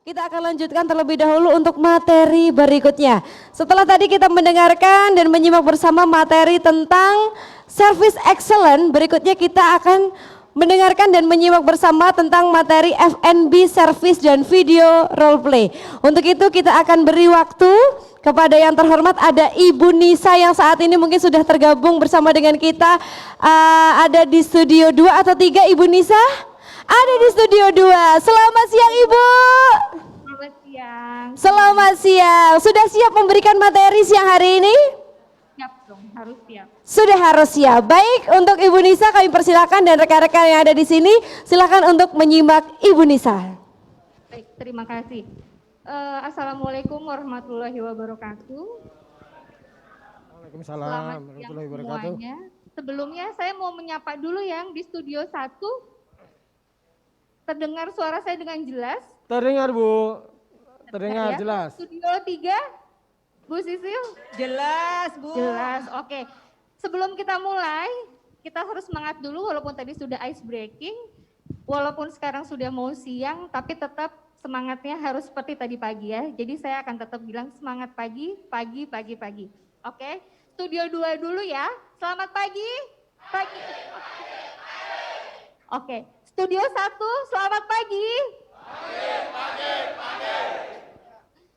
Kita akan lanjutkan terlebih dahulu untuk materi berikutnya. Setelah tadi kita mendengarkan dan menyimak bersama materi tentang service excellent, berikutnya kita akan mendengarkan dan menyimak bersama tentang materi F&B service dan video role play. Untuk itu kita akan beri waktu kepada yang terhormat, ada Ibu Nisa yang saat ini mungkin sudah tergabung bersama dengan kita. Ada di studio 2 atau 3 Ibu Nisa? Ada di studio 2. Selamat siang Ibu. Selamat siang. Selamat siang. Sudah siap memberikan materi siang hari ini? Siap dong, harus siap. Sudah harus siap. Baik, untuk Ibu Nisa kami persilakan dan rekan-rekan yang ada di sini silakan untuk menyimak Ibu Nisa. Baik, terima kasih. Assalamualaikum warahmatullahi wabarakatuh. Waalaikumsalam Selamat siang warahmatullahi wabarakatuh. semuanya. Sebelumnya saya mau menyapa dulu yang di studio 1. Terdengar suara saya dengan jelas? Terdengar Bu, terdengar Ya. jelas. Studio 3, Bu Sisil? Jelas, Bu. Jelas, oke. Sebelum kita mulai, kita harus semangat dulu walaupun tadi sudah ice breaking, walaupun sekarang sudah mau siang, tapi tetap semangatnya harus seperti tadi pagi ya. Jadi saya akan tetap bilang semangat pagi, pagi, pagi, pagi. Oke, studio 2 dulu ya. Selamat pagi. Pagi. Oke, studio 1, selamat pagi.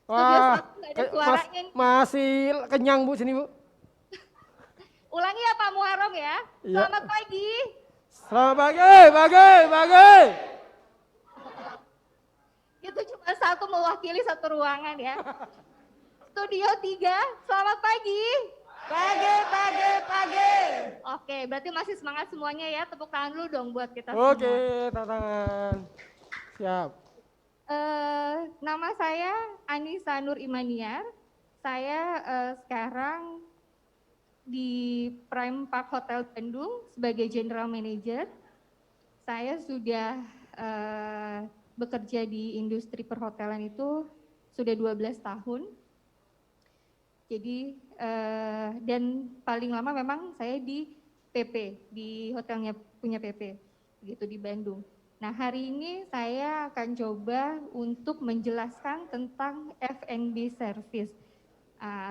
Studio 1 nggak ada suaranya nih. Masih kenyang Bu sini Bu. Ulangi ya Pak Muharram ya. Iya. Selamat pagi. Selamat pagi. Itu cuma satu mewakili satu ruangan ya. Studio 3, selamat pagi. Pagi. Oke, berarti masih semangat semuanya ya. Tepuk tangan dulu dong buat kita Oke, semua. tantangan. Siap. Nama saya Anissa Nur Imaniar. Saya sekarang di Prime Park Hotel Bandung sebagai General Manager. Saya sudah bekerja di industri perhotelan itu sudah 12 tahun. Jadi dan paling lama memang saya di PP, di hotelnya punya PP, begitu di Bandung. Nah hari ini saya akan coba untuk menjelaskan tentang F&B service.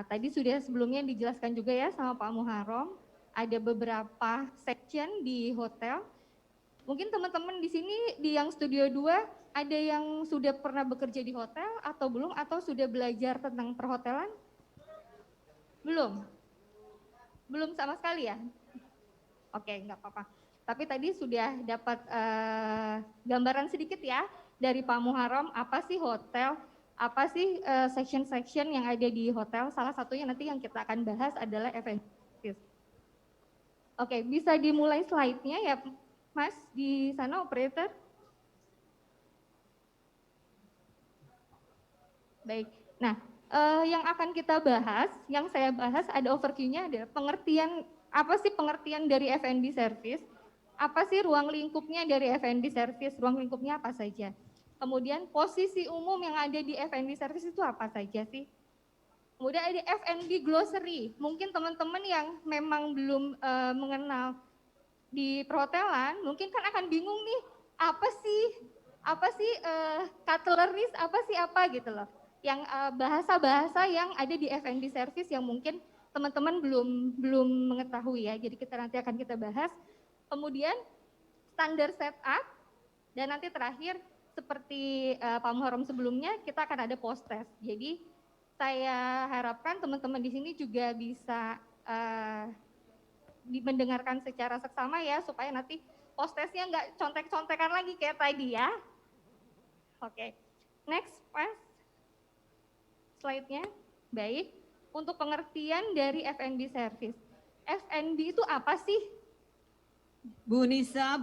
Tadi sudah sebelumnya dijelaskan juga ya sama Pak Muharram, ada beberapa section di hotel. Mungkin teman-teman di sini di yang studio 2 ada yang sudah pernah bekerja di hotel atau belum, atau sudah belajar tentang perhotelan? Belum? Belum sama sekali ya? Oke, nggak apa-apa. Tapi tadi sudah dapat gambaran sedikit ya dari Pak Muharram, apa sih hotel, apa sih section-section yang ada di hotel. Salah satunya nanti yang kita akan bahas adalah F&B. Oke, bisa dimulai slide-nya ya Mas, di sana operator. Baik, nah yang akan kita bahas, yang saya bahas ada overview-nya, ada pengertian, apa sih pengertian dari F&B service, apa sih ruang lingkupnya dari F&B service, ruang lingkupnya apa saja. Kemudian posisi umum yang ada di F&B service itu apa saja sih. Kemudian ada F&B glossary, mungkin teman-teman yang memang belum mengenal di perhotelan, mungkin kan akan bingung nih, apa sih cutleries, apa gitu loh. Yang bahasa-bahasa yang ada di F&B service yang mungkin teman-teman belum mengetahui ya. Jadi nanti akan kita bahas. Kemudian standar setup, dan nanti terakhir seperti Pak Muharram sebelumnya kita akan ada post test. Jadi saya harapkan teman-teman di sini juga bisa mendengarkan secara seksama ya, supaya nanti post testnya nggak contek-contekan lagi kayak tadi ya. Oke, next Mas. Slide-nya, baik. Untuk pengertian dari F&B service. F&B itu apa sih? Bu Nisa.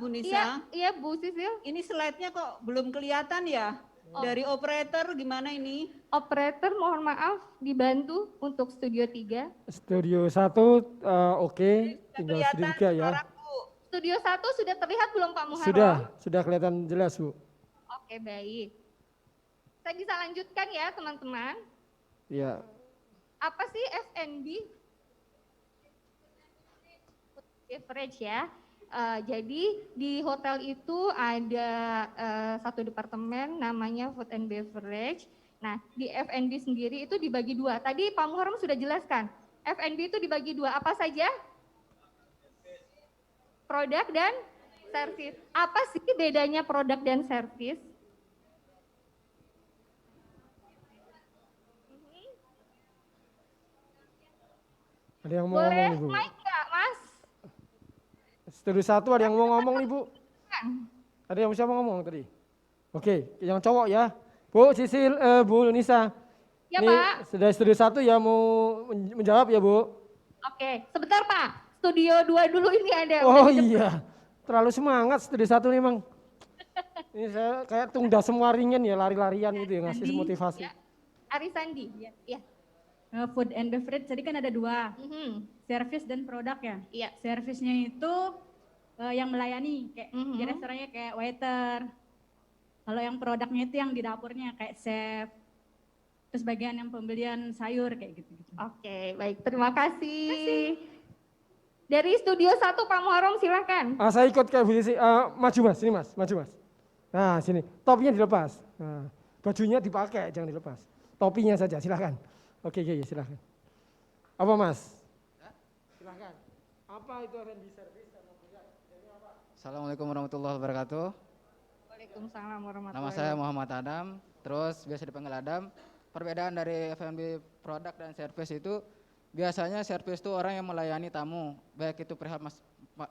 Iya Bu Sisil. Ini slide-nya kok belum kelihatan ya? Dari operator gimana ini? Operator mohon maaf dibantu untuk studio 3. Studio 1 oke, tinggal studio 3 ya. Studio 1 sudah terlihat belum Pak Muharram? Sudah kelihatan jelas Bu. Oke, baik. Saya bisa lanjutkan ya teman-teman. Iya. Apa sih F&B? Beverage ya. Jadi di hotel itu ada satu departemen namanya Food and Beverage. Nah, di F&B sendiri itu dibagi dua. Tadi Pak Muharrem sudah jelaskan, F&B itu dibagi dua, apa saja? Produk dan service. Apa sih bedanya produk dan service? Ada yang mau Boleh ngomong, Ibu? mic nggak, Mas? Studio 1 ada yang mau ngomong, Ibu? Kan? Ada yang siapa ngomong tadi? Oke, yang cowok ya. Bu Sisil, Bu Nisa. Ya, Ini Pak. sudah studio 1 ya mau menjawab ya, Bu? Oke, sebentar Pak. Studio 2 dulu ini ada. Oh udah di depan. iya, terlalu semangat studio 1 nih, Mang. Ini saya kayak tunda semua ringin ya, lari-larian gitu ya, ngasih motivasi. Ya. Arisandi. Ya. Food and beverage tadi kan ada dua, Mhm. service dan produk ya. Iya. Servisnya itu yang melayani, kayak di Mhm. restorannya kayak waiter. Kalau yang produknya itu yang di dapurnya kayak chef. Terus bagian yang pembelian sayur kayak gitu-gitu. Oke, baik. Terima kasih. Dari studio 1 Pak Muharrem silakan. Saya ikut kayak Bu Sisi. Maju Mas, sini Mas, maju Mas. Nah sini, topinya dilepas. Nah, bajunya dipakai, jangan dilepas. Topinya saja, silakan. Oke, silakan. Apa Mas? Silakan. Apa itu F&B service? Assalamualaikum warahmatullahi wabarakatuh. Waalaikumsalam warahmatullahi Nama saya Muhammad Adam, terus biasa dipanggil Adam. Perbedaan dari F&B produk dan service itu biasanya service itu orang yang melayani tamu, baik itu perihal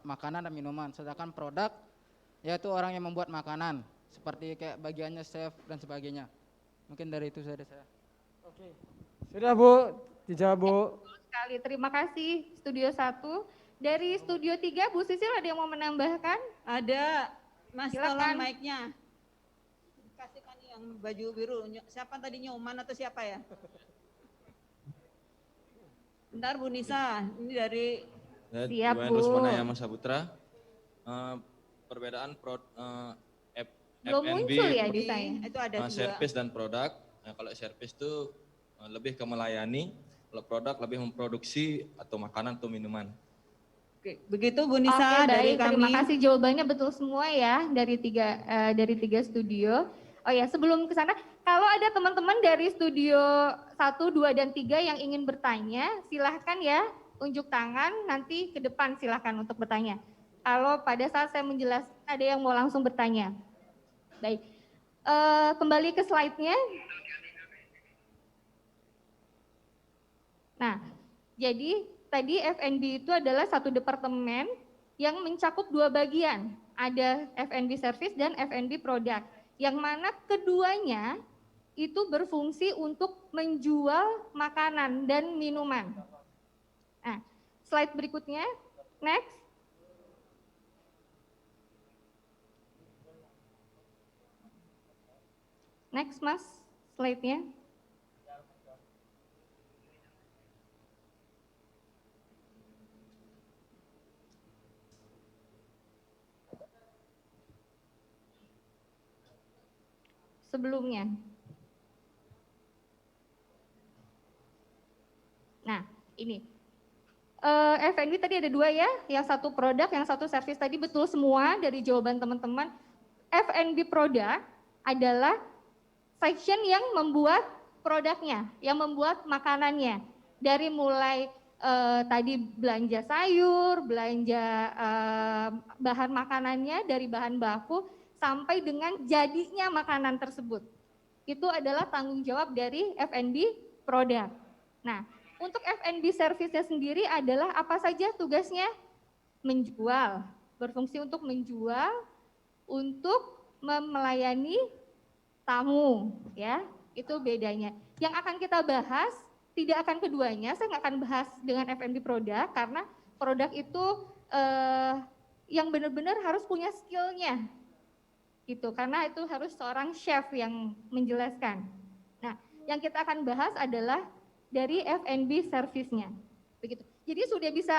makanan dan minuman. Sedangkan produk yaitu orang yang membuat makanan, seperti kayak bagiannya chef dan sebagainya. Mungkin dari itu saja saya. Oke. Sudah Bu, dijawab Bu. Betul sekali. Terima kasih Studio 1. Dari Studio 3 Bu Sisil ada yang mau menambahkan? Ada, Mas, Silakan. tolong mic-nya. Kasihkan yang baju biru. Siapa tadi, Nyoman atau siapa ya? Bentar Bu Nisa, ini dari Siap, Bu. Rusmanaya Mas Saputra. Perbedaan Belum F&B, muncul ya di saya. itu ada dua. service dan produk. Nah, kalau service itu lebih ke melayani, kalau produk lebih memproduksi atau makanan atau minuman. Oke, begitu Bu Oke, Nisa dari baik. kami. Terima kasih jawabannya betul semua ya dari tiga studio. Oh ya, sebelum ke sana, kalau ada teman-teman dari studio 1, 2, dan 3 yang ingin bertanya, silahkan ya unjuk tangan, nanti ke depan silahkan untuk bertanya. Kalau pada saat saya menjelaskan ada yang mau langsung bertanya. Baik, kembali ke slide-nya. Nah, jadi tadi F&B itu adalah satu departemen yang mencakup dua bagian. Ada F&B service dan F&B produk. Yang mana keduanya itu berfungsi untuk menjual makanan dan minuman. Nah, slide berikutnya, next. Next Mas, slide-nya. Sebelumnya. Nah, ini. F&B tadi ada dua ya, yang satu produk, yang satu service. Tadi betul semua dari jawaban teman-teman. F&B produk adalah section yang membuat produknya, yang membuat makanannya. Dari mulai tadi belanja sayur, belanja bahan makanannya dari bahan baku, sampai dengan jadinya makanan tersebut. Itu adalah tanggung jawab dari F&B produk. Nah, untuk F&B service-nya sendiri adalah apa saja tugasnya? Menjual, berfungsi untuk menjual, untuk melayani tamu, ya. Itu bedanya. Yang akan kita bahas tidak akan keduanya, saya nggak akan bahas dengan F&B produk karena produk itu yang benar-benar harus punya skill-nya. Gitu, karena itu harus seorang chef yang menjelaskan. Nah, yang kita akan bahas adalah dari F&B service-nya. Begitu. Jadi sudah bisa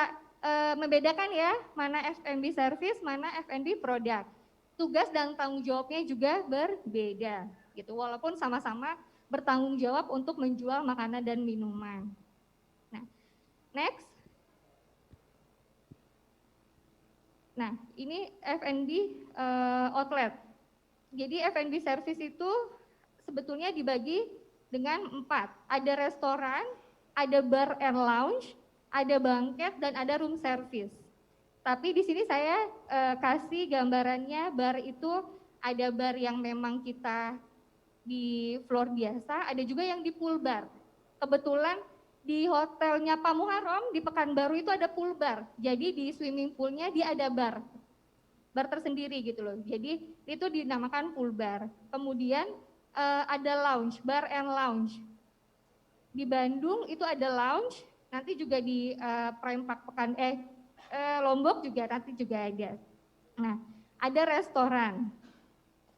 membedakan ya, mana F&B service, mana F&B produk. Tugas dan tanggung jawabnya juga berbeda. Gitu, walaupun sama-sama bertanggung jawab untuk menjual makanan dan minuman. Nah, next. Nah, ini F&B outlet. Jadi F&B service itu sebetulnya dibagi dengan 4. Ada restoran, ada bar and lounge, ada banquet, dan ada room service. Tapi di sini saya kasih gambarannya, bar itu ada bar yang memang kita di floor biasa, ada juga yang di pool bar. Kebetulan di hotelnya Pak Muharram di Pekanbaru itu ada pool bar. Jadi di swimming poolnya dia ada bar tersendiri gitu loh. Jadi itu dinamakan pool bar. Kemudian ada lounge, bar and lounge. Di Bandung itu ada lounge, nanti juga di Prime Park Lombok juga nanti juga ada. Nah, ada restoran.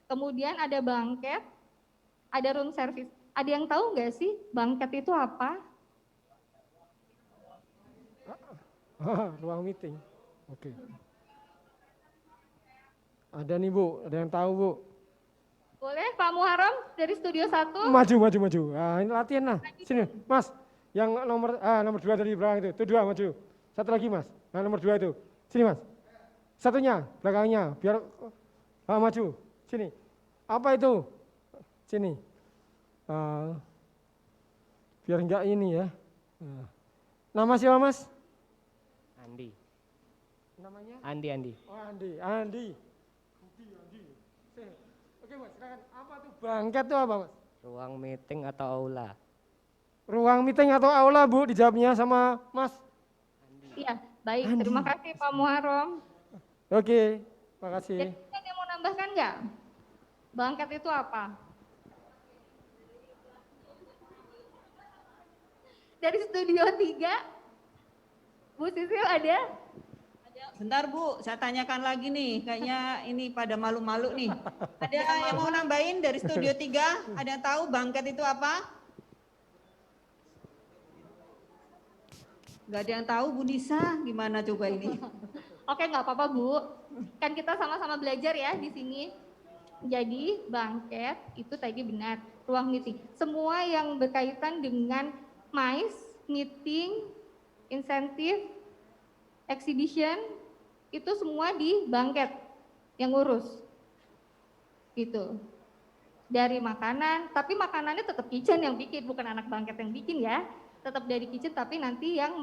Kemudian ada banquet, ada room service. Ada yang tahu nggak sih banquet itu apa? Ruang meeting. Oke. Ada nih Bu, ada yang tahu Bu? Boleh Pak Muharram dari Studio 1? Maju. Nah, ini latihan nah. Sini, Mas. Yang nomor 2 dari belakang itu 2 maju. Satu lagi Mas. Nah, nomor 2 itu. Sini Mas. Satunya belakangnya biar maju. Sini. Apa itu? Sini. Biar enggak ini ya. Nama siapa Mas? Andi. Namanya? Andi. Oh Andi. Oke Mas, silakan. Apa tuh banquet tuh apa Mas? Ruang meeting atau aula? Ruang meeting atau aula Bu, dijawabnya sama Mas. Iya, baik. Andi. Terima kasih Pak Muharram. Oke, makasih. Jadi ada yang mau nambahkan nggak? Banquet itu apa? Dari Studio 3, Bu Sisil ada? Bentar Bu, saya tanyakan lagi nih, kayaknya ini pada malu-malu nih. Ada yang mau nambahin dari Studio 3? Ada yang tahu banquet itu apa? Gak ada yang tahu Bu Nisa, gimana coba ini? Oke, nggak apa-apa Bu. Kan kita sama-sama belajar ya di sini. Jadi banquet itu tadi benar, ruang meeting. Semua yang berkaitan dengan MICE, meeting, insentif, exhibition, itu semua di banquet yang ngurus. Gitu. Dari makanan, tapi makanannya tetap kitchen yang bikin, bukan anak banquet yang bikin ya. Tetap dari kitchen, tapi nanti yang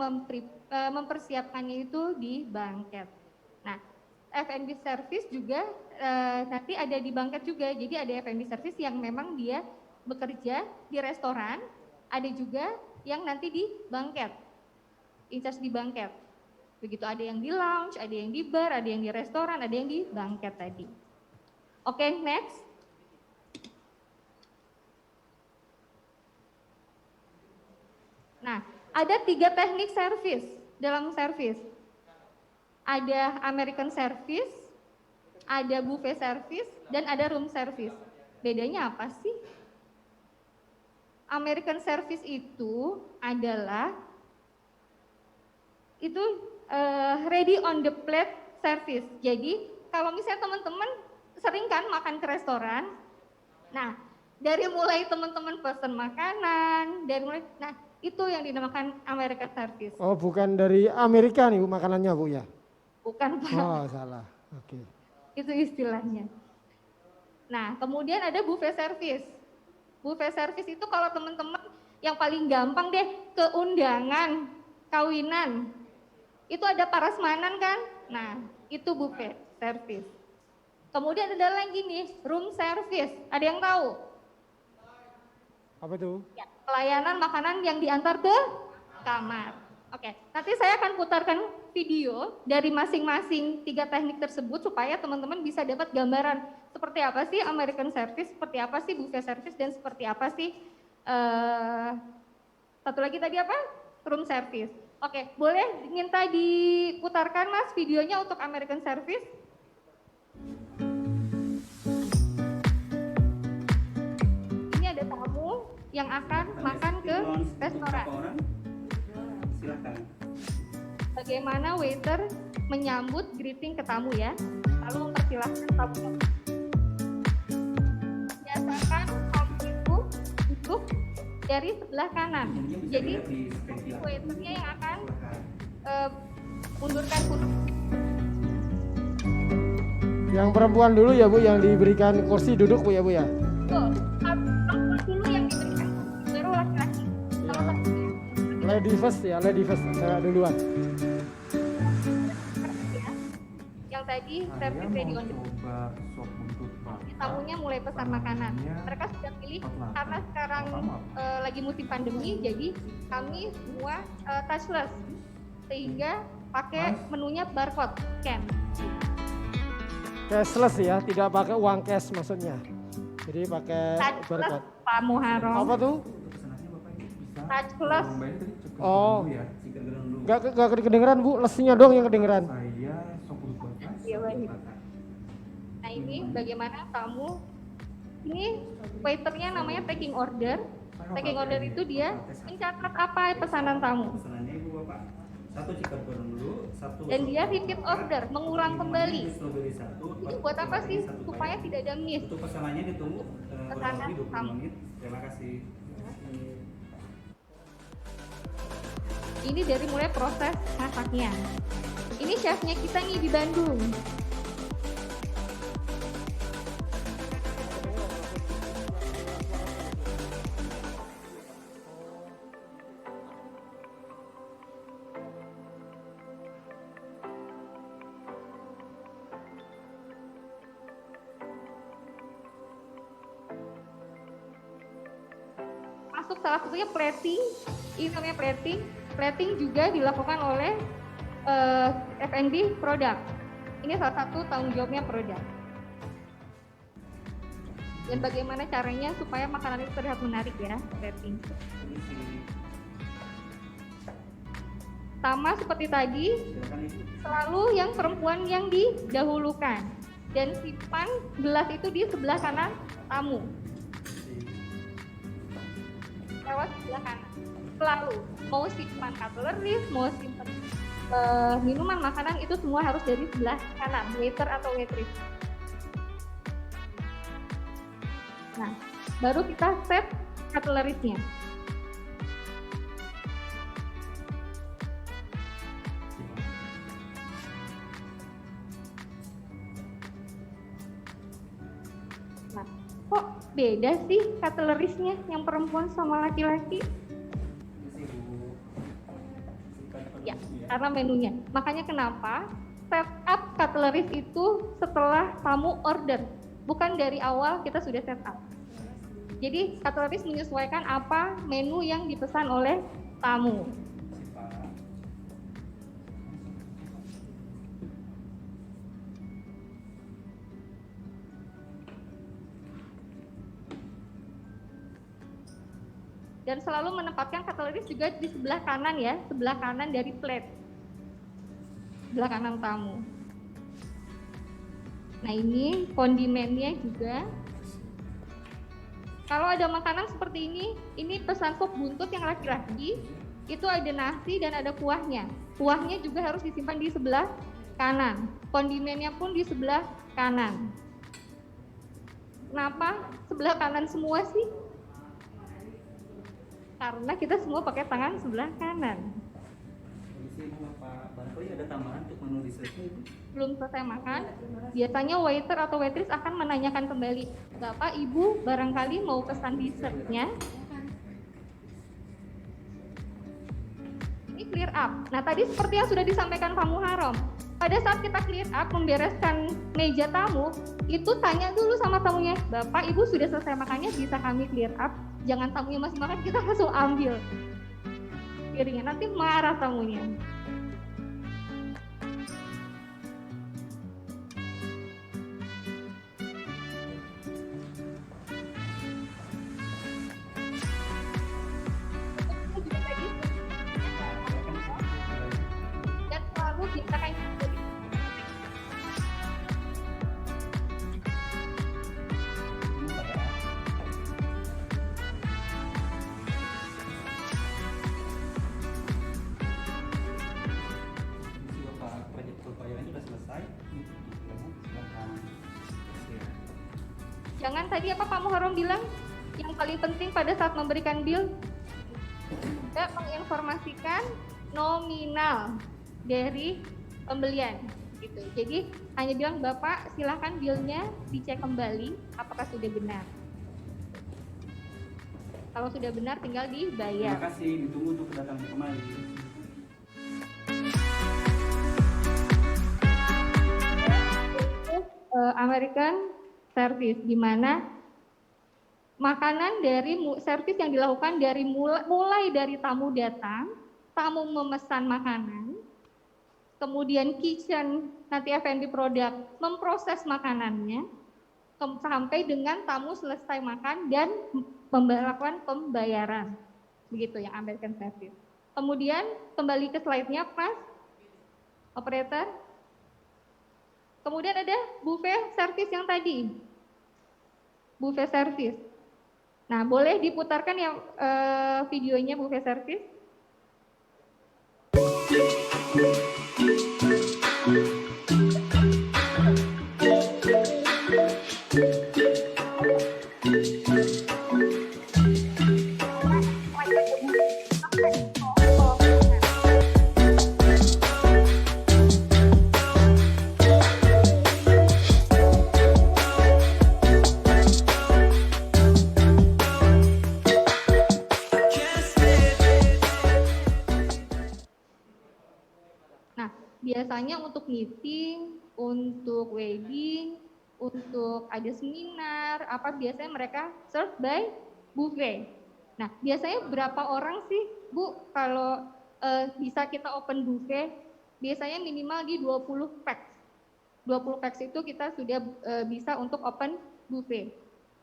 mempersiapkannya itu di banquet. Nah, F&B service juga nanti ada di banquet juga. Jadi ada F&B service yang memang dia bekerja di restoran, ada juga yang nanti di banquet, in charge di banquet. Begitu, ada yang di lounge, ada yang di bar, ada yang di restoran, ada yang di banquet tadi. Oke, next. Nah, ada 3 teknik service dalam service. Ada American service, ada buffet service, dan ada room service. Bedanya apa sih? American service itu adalah ready on the plate service. Jadi kalau misalnya teman-teman sering kan makan ke restoran, nah dari mulai teman-teman pesan makanan, nah itu yang dinamakan American service. Oh, bukan dari Amerika nih Bu, makanannya Bu ya? Bukan Pak. Oh, salah. Oke. Itu istilahnya. Nah, kemudian ada buffet service. Buffet service itu kalau teman-teman yang paling gampang deh, ke undangan, kawinan. Itu ada parasmanan kan? Nah, itu buffet service. Kemudian ada lagi nih, room service. Ada yang tahu? Apa itu? Ya, pelayanan makanan yang diantar ke kamar. Oke, nanti saya akan putarkan video dari masing-masing 3 teknik tersebut supaya teman-teman bisa dapat gambaran seperti apa sih American service, seperti apa sih buffet service, dan seperti apa sih satu lagi tadi apa? Room service. Oke, boleh minta diputarkan Mas videonya untuk American service? Ini ada tamu yang akan makan ke restoran. Silakan. Bagaimana waiter menyambut greeting ke tamu ya, lalu mempersilahkan tamu. Biasakan tamu itu duduk dari sebelah kanan. Jadi waiternya yang akan mundurkan kursi. Yang perempuan dulu ya Bu, yang diberikan kursi duduk Bu ya Bu ya. Betul. Perempuan dulu yang diberikan, baru laki-laki. Salah satunya. Lady first ya, lady first. Saya duluan. Yang tadi servis ready on the tamunya mulai pesan makanan. Mereka sudah pilih karena sekarang lagi musim pandemi, jadi kami semua touchless sehingga pakai menunya barcode scan. Cashless ya, tidak pakai uang cash maksudnya. Jadi pakai Touchless barcode. Pak Muharram. Apa tuh? Touchless. Oh, nggak kedengeran Bu, lesinya dong yang kedengeran. Ya, baik. Nah ini bagaimana tamu, ini waiternya namanya taking order. Taking order itu dia mencatat apa pesanan tamu. Pesanannya Ibu Bapak. Satu chicken goreng dulu, satu. Dan dia repeat order, mengulang kembali. Strawberry satu. Ini buat apa sih? Supaya tidak ada miss. Untuk pesanannya ditunggu Pesanan kurang lebih 20 tamu. menit. Terima kasih. Ini dari mulai proses masaknya. Ini chefnya kita nih di Bandung. Masuk salah satunya plating, ini namanya plating. Plating juga dilakukan oleh F&B produk. Ini salah satu tanggung jawabnya produk. Dan bagaimana caranya supaya makanan itu terlihat menarik ya, plating. Sama seperti tadi, selalu yang perempuan yang didahulukan. Dan simpan gelas itu di sebelah kanan tamu. Lewat sebelah kanan. Selalu mau simpan cutlery, mau simpan minuman, makanan itu semua harus dari sebelah kanan, waiter atau waitress. Nah, baru kita set cutlery-nya. Nah, kok beda sih cutlery-nya yang perempuan sama laki-laki? Ya, karena menunya. Makanya kenapa setup cutleries itu setelah tamu order, bukan dari awal kita sudah setup. Jadi cutleries menyesuaikan apa menu yang dipesan oleh tamu. Dan selalu menempatkan cutleries juga di sebelah kanan ya, sebelah kanan dari plate, sebelah kanan tamu. Nah ini kondimennya juga. Kalau ada makanan seperti ini pesan sop buntut yang laki-laki, itu ada nasi dan ada kuahnya. Kuahnya juga harus disimpan di sebelah kanan, kondimennya pun di sebelah kanan. Kenapa sebelah kanan semua sih? Karena kita semua pakai tangan sebelah kanan. Pak Barangkali ada tambahan untuk menu dessertnya Ibu? Belum selesai makan, biasanya waiter atau waitress akan menanyakan kembali, Bapak Ibu barangkali mau pesan dessertnya. Ini clear up. Nah tadi seperti yang sudah disampaikan Pak Muharram, pada saat kita clear up membereskan meja tamu, itu tanya dulu sama tamunya, Bapak Ibu sudah selesai makannya, bisa kami clear up? Jangan tamunya masih makan, kita langsung ambil piringnya, nanti marah tamunya. Dan selalu biasakan jangan tadi apa Pak Muharram bilang, yang paling penting pada saat memberikan bill, tidak menginformasikan nominal dari pembelian. Gitu. Jadi hanya bilang Bapak silahkan bill-nya dicek kembali apakah sudah benar. Kalau sudah benar tinggal dibayar. Terima kasih, ditunggu untuk kedatangan kembali. American Service, di mana makanan dari servis yang dilakukan dari mulai dari tamu datang, tamu memesan makanan, kemudian kitchen nanti F&B produk memproses makanannya sampai dengan tamu selesai makan dan melakukan pembayaran, begitu yang American Service. Kemudian kembali ke slide-nya, Mas operator. Kemudian ada buffet service yang tadi, buffet service. Nah, boleh diputarkan ya videonya buffet service. Biasanya untuk meeting, untuk wedding, untuk ada seminar, biasanya mereka serve by buffet. Nah, biasanya berapa orang sih, Bu, kalau bisa kita open buffet? Biasanya minimal di 20 packs. 20 packs itu kita sudah bisa untuk open buffet.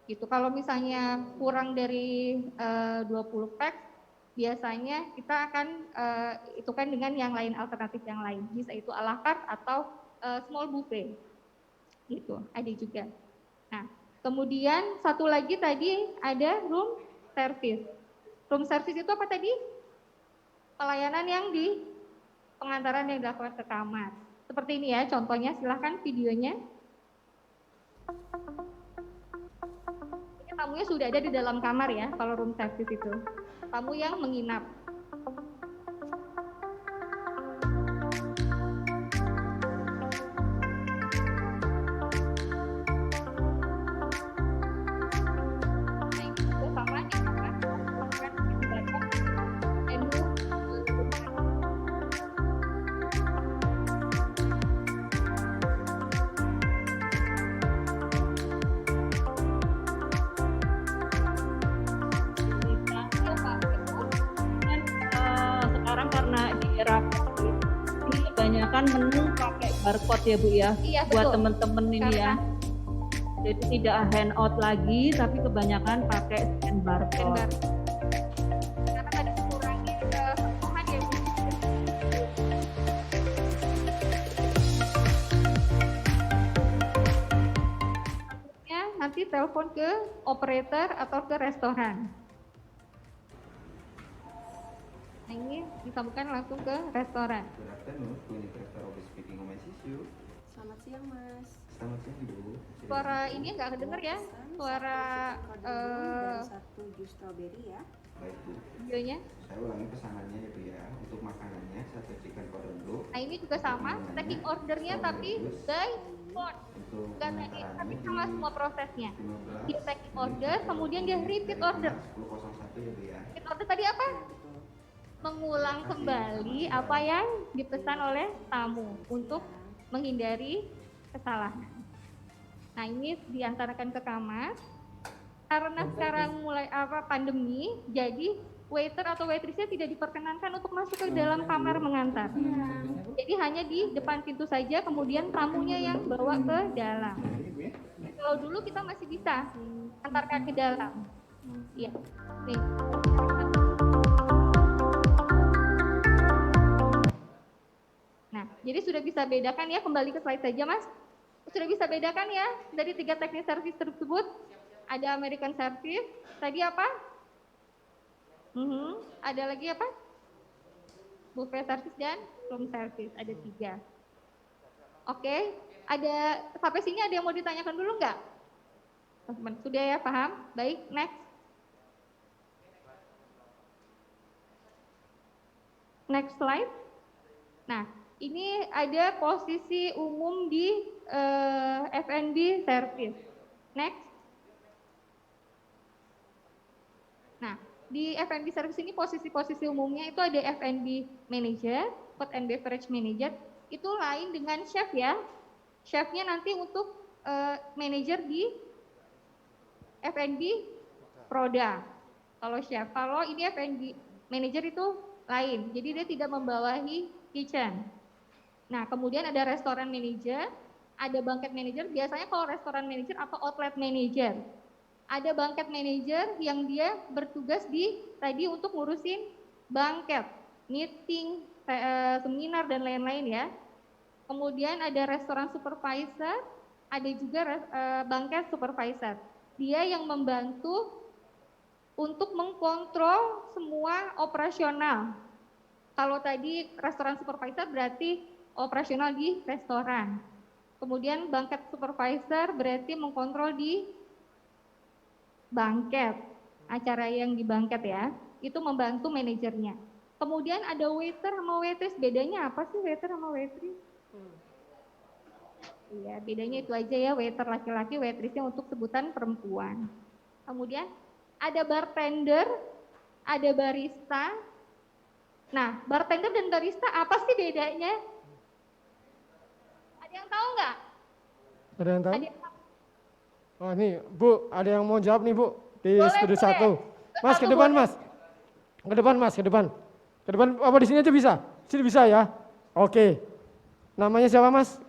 Gitu. Kalau misalnya kurang dari 20 packs, biasanya kita akan itukan dengan yang lain, alternatif yang lain, bisa itu à la carte atau small buffet, gitu, ada juga. Nah, kemudian satu lagi tadi ada room service. Room service itu apa tadi? Pelayanan yang di pengantaran yang dilakukan ke kamar. Seperti ini ya contohnya, silahkan videonya. Ini tamunya sudah ada di dalam kamar ya, kalau room service itu. Tamu yang menginap. Ini kebanyakan menu pakai barcode ya Bu ya, iya, buat betul. temen-temen ini ya. Jadi tidak handout lagi, tapi kebanyakan pakai scan barcode. Karena ada mengurangi kesentuhan ya Bu. Selanjutnya nanti telepon ke operator atau ke restoran. Nah, ini disambungkan langsung ke restoran. Selamat siang Mas. Selamat siang Ibu. Suara ini nggak kedenger ya? Suara dan satu jus strawberry ya. Baik Bu. videonya. Saya ulangi pesanannya ya Bu ya. Untuk makanannya saya sajikan pada dulu. Nah, ini juga sama, taking ordernya tapi by phone. Untuk Bukan tadi, tapi sama semua prosesnya. Dia taking order, kemudian dia repeat order. 10.01 ya Bu ya. Repeat order tadi apa? Mengulang kembali apa yang dipesan oleh tamu untuk menghindari kesalahan. Nah, ini diantarkan ke kamar. Karena sekarang mulai pandemi, jadi waiter atau waitressnya tidak diperkenankan untuk masuk ke dalam kamar mengantar. Jadi hanya di depan pintu saja, kemudian tamunya yang bawa ke dalam. Kalau dulu kita masih bisa antarkan ke dalam. Iya. Nih. Nah, jadi sudah bisa bedakan ya, kembali ke slide saja Mas. Sudah bisa bedakan ya dari 3 teknis service tersebut. Ada American Service, tadi apa? Ada lagi apa? Buffet service dan room service, ada 3. Oke, ada sampai sini ada yang mau ditanyakan dulu nggak? Teman-teman, sudah ya, paham? Baik, next. Next slide. Nah, Ini ada posisi umum di F&B service. Next. Nah, di F&B service ini posisi-posisi umumnya itu ada F&B manager, food and beverage manager. Itu lain dengan chef ya. Chefnya nanti untuk manager di F&B product. Kalau chef, kalau ini F&B manager itu lain. Jadi dia tidak membawahi kitchen. Nah, kemudian ada restoran manager, ada banquet manager. Biasanya kalau restoran manager atau outlet manager. Ada banquet manager yang dia bertugas tadi untuk ngurusin banquet, meeting, seminar dan lain-lain ya. Kemudian ada restoran supervisor, ada juga banquet supervisor. Dia yang membantu untuk mengkontrol semua operasional. Kalau tadi restoran supervisor berarti operasional di restoran. Kemudian banquet supervisor berarti mengkontrol di banquet, acara yang di banquet ya, itu membantu manajernya. Kemudian ada waiter sama waitress, bedanya apa sih waiter sama waitress? Iya, bedanya itu aja ya, waiter laki-laki, waitressnya untuk sebutan perempuan. Kemudian ada bartender, ada barista. Nah, bartender dan barista apa sih bedanya? Ada yang tahu nggak? Ada yang tahu? Ada yang tahu? Oh ini Bu, ada yang mau jawab nih Bu di Boleh, studio boleh. 1. Mas ke depan Mas. Ke depan Mas, ke depan. Ke depan apa di sini aja bisa? Sini bisa ya? Oke. Namanya siapa Mas?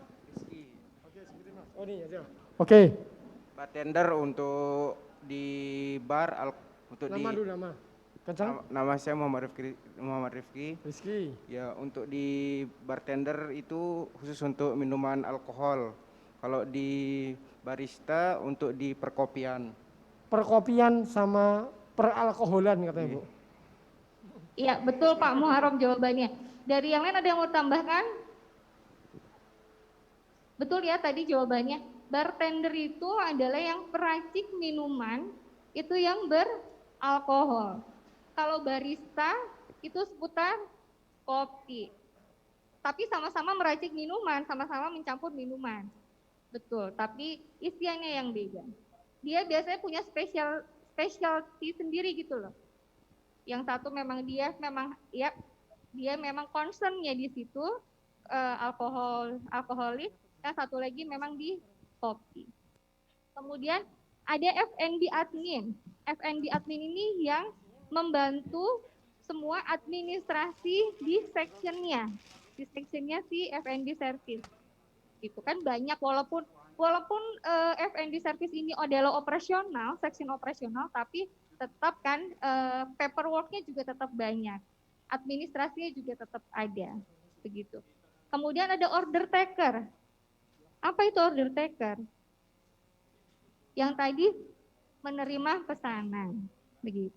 Oh ini ya siapa? Oke. Bartender untuk di bar untuk Nama dulu nama. Kencang? Nama saya Muhammad Rifki. Rizky. Ya, untuk di bartender itu khusus untuk minuman alkohol. Kalau di barista untuk di perkopian. Perkopian sama peralkoholan katanya Bu. Iya, betul Pak Muharram jawabannya. Dari yang lain ada yang mau tambahkan? Betul ya tadi jawabannya. Bartender itu adalah yang peracik minuman itu yang beralkohol. Kalau barista itu seputar kopi. Tapi sama-sama meracik minuman, sama-sama mencampur minuman. Betul, tapi isiannya yang beda. Dia biasanya punya specialty sendiri gitu loh. Yang satu memang dia memang concernnya di situ alkoholik, yang satu lagi memang di kopi. Kemudian ada F&B admin. F&B admin ini yang membantu semua administrasi di sectionnya si F&B service. Itu kan banyak walaupun F&B service ini adalah operasional, section operasional, tapi tetap kan paperworknya juga tetap banyak, administrasinya juga tetap ada, begitu. Kemudian ada order taker. Apa itu order taker? Yang tadi menerima pesanan, begitu.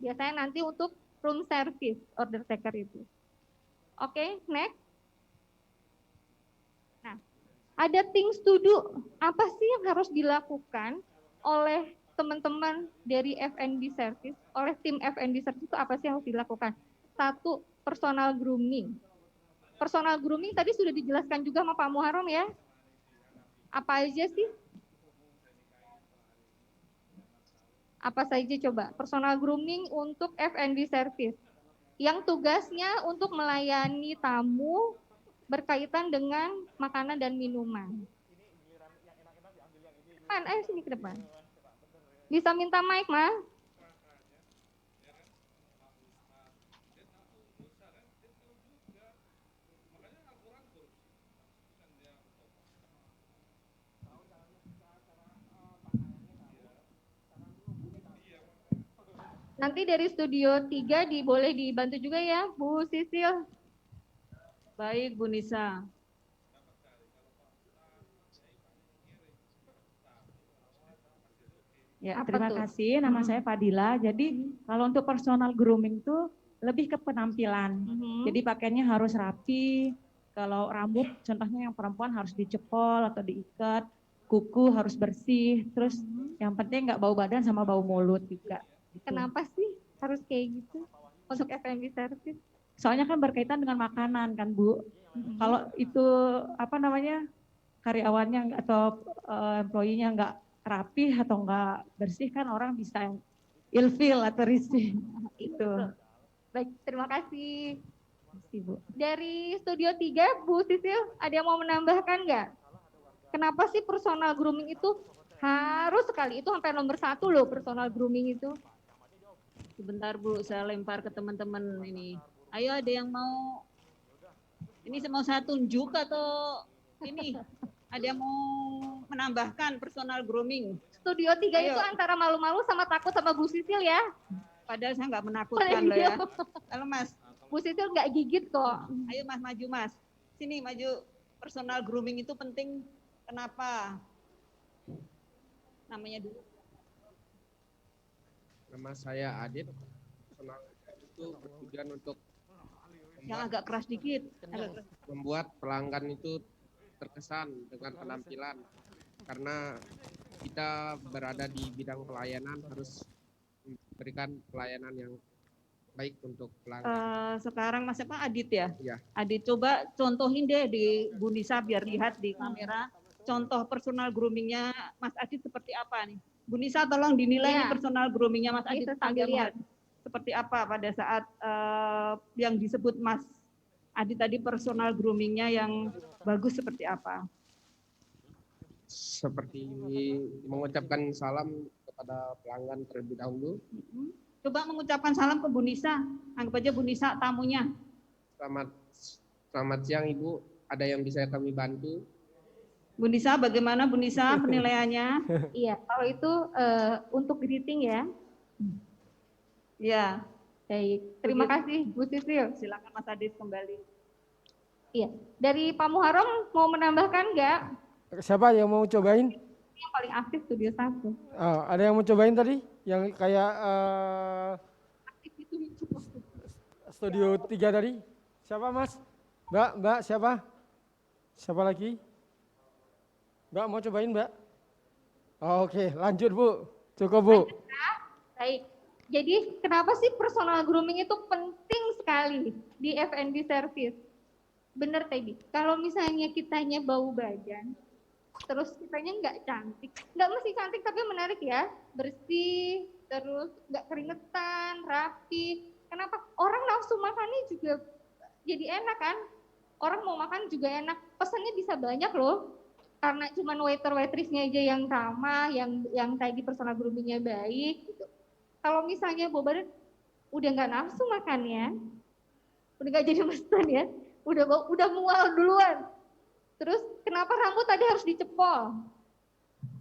Biasanya nanti untuk room service order taker itu. Oke, next. Nah, ada things to do. Apa sih yang harus dilakukan oleh teman-teman dari F&B service, oleh tim F&B service itu apa sih yang harus dilakukan? Satu, personal grooming. Personal grooming tadi sudah dijelaskan juga sama Pak Muharram ya. Apa aja sih? Apa saja coba? Personal grooming untuk F&B service. Yang tugasnya untuk melayani tamu berkaitan dengan makanan dan minuman. Ayo sini ke depan. Bisa minta mic, Ma? Nanti dari studio 3 boleh dibantu juga ya, Bu Sisil. Baik, Bu Nisa. Ya, Apa terima tuh? kasih. Nama saya Fadila. Jadi kalau untuk personal grooming itu lebih ke penampilan. Jadi pakaiannya harus rapi. Kalau rambut, contohnya yang perempuan harus dicepol atau diikat. Kuku harus bersih. Terus yang penting nggak bau badan sama bau mulut juga. Gitu. Kenapa sih harus kayak gitu untuk F&B service? Soalnya kan berkaitan dengan makanan kan Bu. Kalau itu apa namanya karyawannya atau employee-nya nggak rapi atau nggak bersih kan orang bisa ilfeel atau risih itu. Baik, terima kasih. Makasih, Bu. Dari Studio 3, Bu Sisil, ada yang mau menambahkan nggak? Kenapa sih personal grooming itu harus sekali? Itu sampai nomor 1 loh personal grooming itu. Sebentar Bu, saya lempar ke teman-teman ini. Ayo ada yang mau, ini mau saya tunjuk atau ini? Ada yang mau menambahkan personal grooming? Studio 3 Ayo. itu antara malu-malu sama takut sama Bu Sisil ya. Padahal saya nggak menakutkan loh ya. Halo Mas, Bu Sisil nggak gigit kok. ayo Mas maju Mas. Sini maju, personal grooming itu penting, kenapa? Namanya dulu. Nama saya Adit. Personal itu bertujuan untuk Yang agak keras dikit. Agak keras. membuat pelanggan itu terkesan dengan penampilan, karena kita berada di bidang pelayanan harus memberikan pelayanan yang baik untuk pelanggan. Sekarang Mas apa Adit ya? Ya. Adit coba contohin deh di Bu Nisa biar lihat di kamera. Contoh personal groomingnya Mas Adit seperti apa nih? Bu Nisa tolong dinilai Iya. nih personal groomingnya Mas Adit Bisa sambil lihat. seperti apa pada saat yang disebut Mas Adit tadi personal groomingnya yang bagus seperti apa? Seperti mengucapkan salam kepada pelanggan terlebih dahulu. Coba mengucapkan salam ke Bu Nisa. Anggap aja Bu Nisa tamunya. Selamat siang Ibu, ada yang bisa kami bantu? Bu Nisa, bagaimana Bu Nisa penilaiannya? Iya, kalau itu untuk greeting ya. Ya, Baik, terima kasih Bu Sisil. silakan Mas Adit kembali. Iya, dari Pak Muharram mau menambahkan nggak? Siapa yang mau cobain? Ini yang paling aktif Studio 1. Oh, ada yang mau cobain tadi? Yang kayak Studio 3 tadi? Siapa Mas? Mbak, siapa? Siapa lagi? Mbak mau cobain Mbak? Oh, oke, lanjut Bu. Cukup Bu. Baik, jadi kenapa sih personal grooming itu penting sekali di F&B service? Bener tadi, kalau misalnya kitanya bau badan, terus kitanya nggak cantik, nggak mesti cantik tapi menarik ya, bersih, terus nggak keringetan, rapi. Kenapa? Orang nafsu makannya juga jadi enak kan? Orang mau makan juga enak, pesannya bisa banyak loh. Karena cuman waiter-waitressnya aja yang ramah, yang tadi personal groomingnya baik gitu. Kalau misalnya bau badan udah nggak nafsu makannya, udah nggak jadi mesen ya, udah mual duluan. Terus kenapa rambut tadi harus dicepol?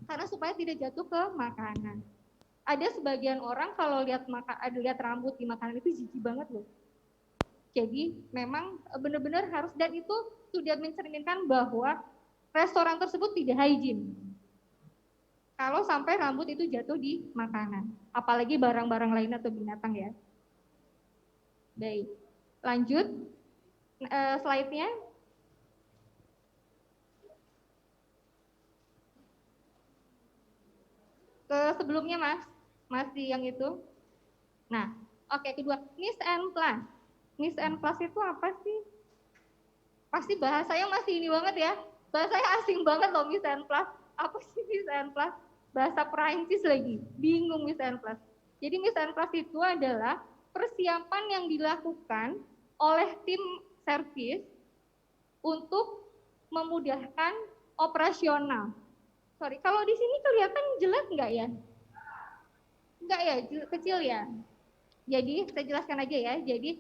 Karena supaya tidak jatuh ke makanan. Ada sebagian orang kalau lihat rambut di makanan itu jijik banget loh. Jadi memang benar-benar harus, dan itu sudah mencerminkan bahwa restoran tersebut tidak hygiene. Kalau sampai rambut itu jatuh di makanan, apalagi barang-barang lain atau binatang ya. Baik, lanjut slide-nya. Ke sebelumnya masih yang itu. Nah, oke, kedua, Miss and Plus. Miss and Plus itu apa sih? Pasti bahasanya masih ini banget ya. Bahasanya asing banget loh Miss and Plus. Apa sih Miss and Plus? Bahasa Perancis lagi. Bingung Miss and Plus. Jadi Miss and Plus itu adalah persiapan yang dilakukan oleh tim servis untuk memudahkan operasional. Sorry, kalau di sini kelihatan jelas nggak ya? Enggak ya, kecil ya. Jadi saya jelaskan aja ya. Jadi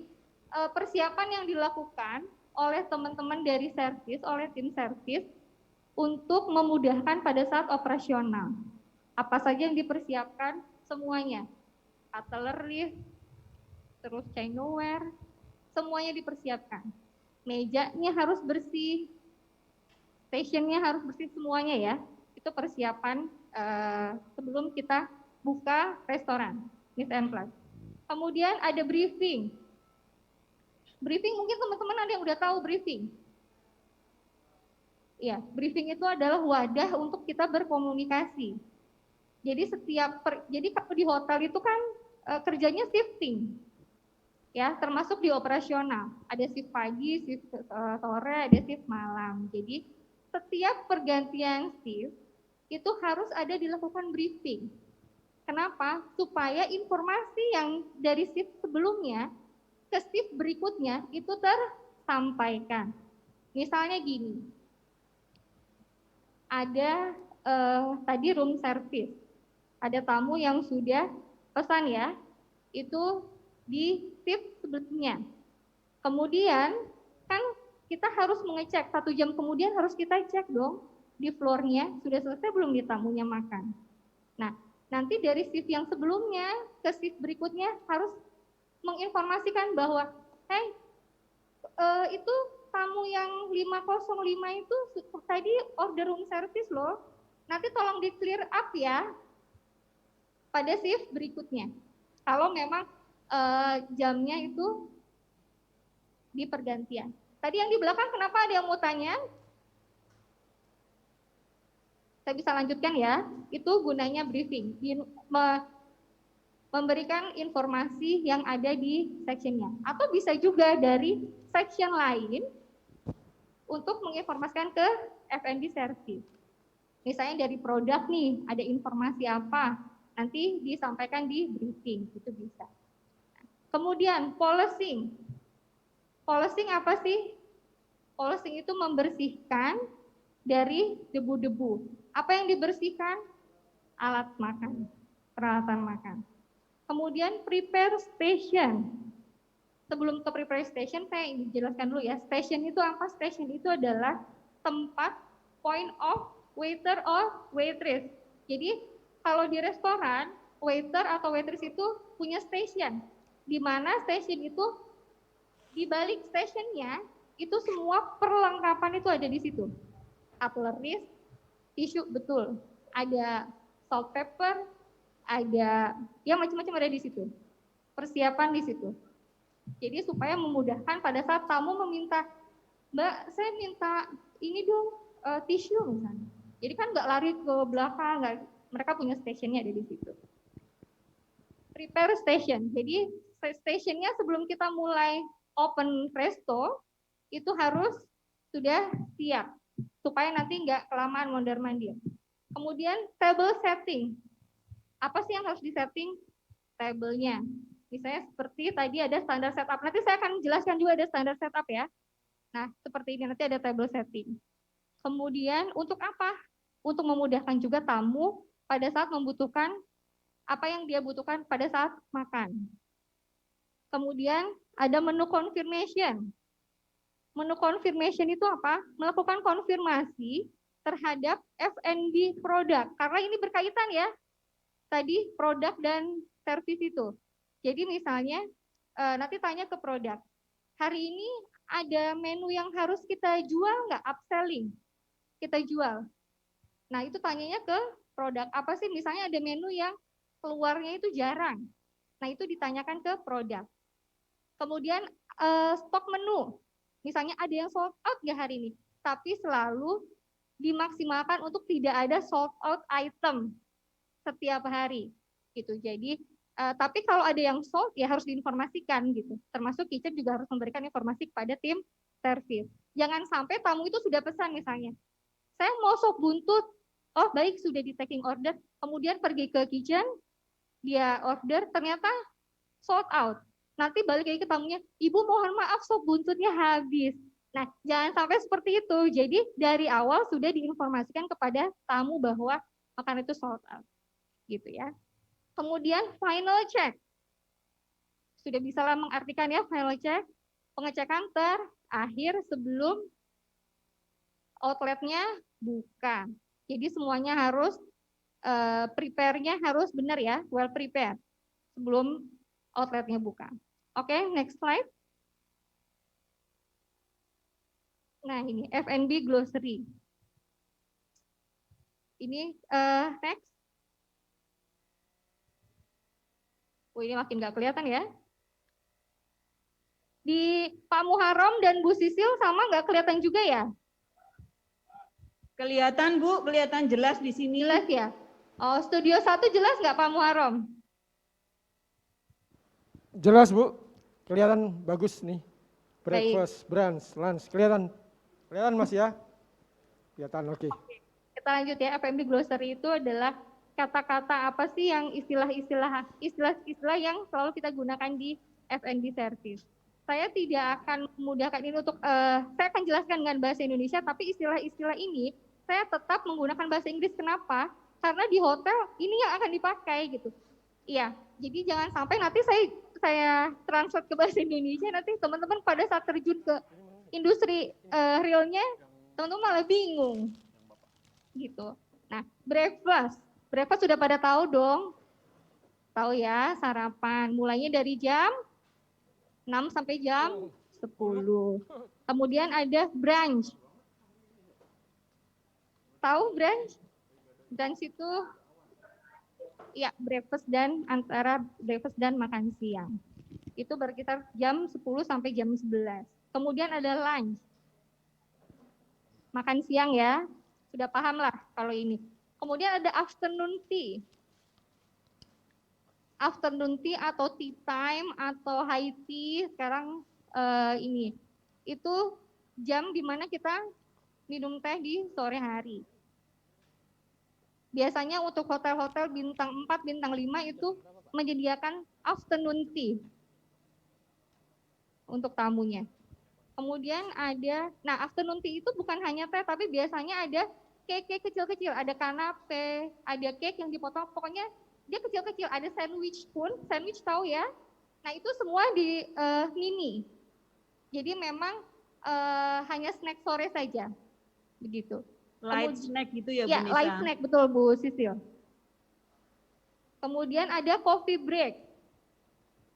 persiapan yang dilakukan oleh teman-teman dari servis, oleh tim servis untuk memudahkan pada saat operasional. Apa saja yang dipersiapkan? Semuanya. Cutlery, terus chinaware, semuanya dipersiapkan. Mejanya harus bersih, stationnya harus bersih semuanya ya. Itu persiapan sebelum kita buka restoran, Miss and Plus. Kemudian ada briefing. Briefing mungkin teman-teman ada yang udah tahu briefing. Ya, briefing itu adalah wadah untuk kita berkomunikasi. Jadi jadi di hotel itu kan kerjanya shifting. ya, termasuk di operasional. Ada shift pagi, shift sore, ada shift malam. Jadi setiap pergantian shift itu harus ada dilakukan briefing. Kenapa? Supaya informasi yang dari shift sebelumnya ke shift berikutnya itu tersampaikan. Misalnya gini, ada tadi room service, ada tamu yang sudah pesan ya, itu di shift sebelumnya. Kemudian kan kita harus mengecek, 1 jam kemudian harus kita cek dong di floornya sudah selesai belum di tamunya makan. Nah, nanti dari shift yang sebelumnya ke shift berikutnya harus menginformasikan bahwa, hey, itu tamu yang 505 itu tadi order room service loh, nanti tolong di clear up ya pada shift berikutnya. Kalau memang jamnya itu di pergantian. Tadi yang di belakang kenapa ada yang mau tanya? Saya bisa lanjutkan ya, itu gunanya briefing, memberikan informasi yang ada di sectionnya. Atau bisa juga dari section lain untuk menginformasikan ke F&B service. Misalnya dari produk nih, ada informasi apa, nanti disampaikan di briefing, itu bisa. Kemudian polishing. Polishing apa sih? Polishing itu membersihkan dari debu-debu. Apa yang dibersihkan? Alat makan, peralatan makan. Kemudian prepare station. Sebelum ke prepare station, saya jelaskan dulu ya. Station itu apa? Station itu adalah tempat point of waiter or waitress. Jadi kalau di restoran, waiter atau waitress itu punya station. Di mana station itu, di balik stationnya, itu semua perlengkapan itu ada di situ. Cutlery, tisu, betul. Ada salt pepper, ada ya macam-macam ada di situ. Persiapan di situ. Jadi supaya memudahkan pada saat tamu meminta, Mbak, saya minta ini dong tisu misalnya. Jadi kan nggak lari ke belakang, mereka punya stationnya ada di situ. Prepare station. Jadi stationnya sebelum kita mulai open resto itu harus sudah siap supaya nanti nggak kelamaan mondar-mandir. Kemudian table setting. Apa sih yang harus disetting? Table-nya. Misalnya seperti tadi ada standar setup. Nanti saya akan jelaskan juga ada standar setup ya. Nah, seperti ini nanti ada table setting. Kemudian untuk apa? Untuk memudahkan juga tamu pada saat membutuhkan apa yang dia butuhkan pada saat makan. Kemudian ada menu confirmation. Menu confirmation itu apa? Melakukan konfirmasi terhadap F&B produk. Karena ini berkaitan ya. Tadi produk dan service itu. Jadi misalnya nanti tanya ke produk. Hari ini ada menu yang harus kita jual nggak? Upselling. Kita jual. Nah itu tanyanya ke produk. Apa sih misalnya ada menu yang keluarnya itu jarang. Nah itu ditanyakan ke produk. Kemudian stok menu. Misalnya ada yang sold out nggak hari ini, tapi selalu dimaksimalkan untuk tidak ada sold out item setiap hari, gitu. Jadi, tapi kalau ada yang sold ya harus diinformasikan gitu. Termasuk kitchen juga harus memberikan informasi kepada tim service. Jangan sampai tamu itu sudah pesan misalnya, saya mau sop buntut, oh baik sudah di taking order, kemudian pergi ke kitchen, dia order ternyata sold out. Nanti balik lagi ke tamunya, ibu mohon maaf sop buntutnya habis. Nah, jangan sampai seperti itu. Jadi dari awal sudah diinformasikan kepada tamu bahwa makanan itu sold out. Gitu ya. Kemudian final check. Sudah bisa lah mengartikan ya final check. Pengecekan terakhir sebelum outletnya buka. Jadi semuanya harus prepare-nya harus benar ya, well prepared sebelum outletnya buka. Oke, next slide. Nah ini F&B glossary. Ini next. Oh ini makin nggak kelihatan ya. Di Pak Muharram dan Bu Sisil sama nggak kelihatan juga ya? Kelihatan Bu, kelihatan jelas di sini. Jelas ya. Oh studio 1 jelas nggak Pak Muharram? Jelas Bu. Kelihatan bagus nih. Breakfast, brunch, lunch. Kelihatan Mas ya? Kelihatan, oke. Kita lanjut ya, F&B glossary itu adalah kata-kata apa sih yang istilah-istilah yang selalu kita gunakan di F&B service. Saya tidak akan memudahkan ini untuk, saya akan jelaskan dengan bahasa Indonesia, tapi istilah-istilah ini saya tetap menggunakan bahasa Inggris. Kenapa? Karena di hotel ini yang akan dipakai gitu. Iya, jadi jangan sampai nanti saya translate ke bahasa Indonesia, nanti teman-teman pada saat terjun ke industri realnya, teman-teman malah bingung gitu. Nah, breakfast sudah pada tahu dong, tahu ya, sarapan mulainya dari jam 6 sampai jam 10. Kemudian ada brunch, tahu brunch? Brunch itu ya antara breakfast dan makan siang. Itu berkisar jam 10 sampai jam 11. Kemudian ada lunch. Makan siang ya. Sudah paham lah kalau ini. Kemudian ada afternoon tea. Afternoon tea atau tea time atau high tea sekarang ini. Itu jam di mana kita minum teh di sore hari. Biasanya untuk hotel-hotel bintang 4, bintang 5 itu menyediakan afternoon tea untuk tamunya. Kemudian ada, nah afternoon tea itu bukan hanya teh, tapi biasanya ada cake kecil-kecil, ada kanape, ada cake yang dipotong, pokoknya dia kecil-kecil, ada sandwich pun, sandwich tahu ya? Nah itu semua di mini. Jadi memang hanya snack sore saja, begitu. Light snack gitu ya, Bu Ya, Nisa? light snack, betul Bu Sisil. Kemudian ada coffee break.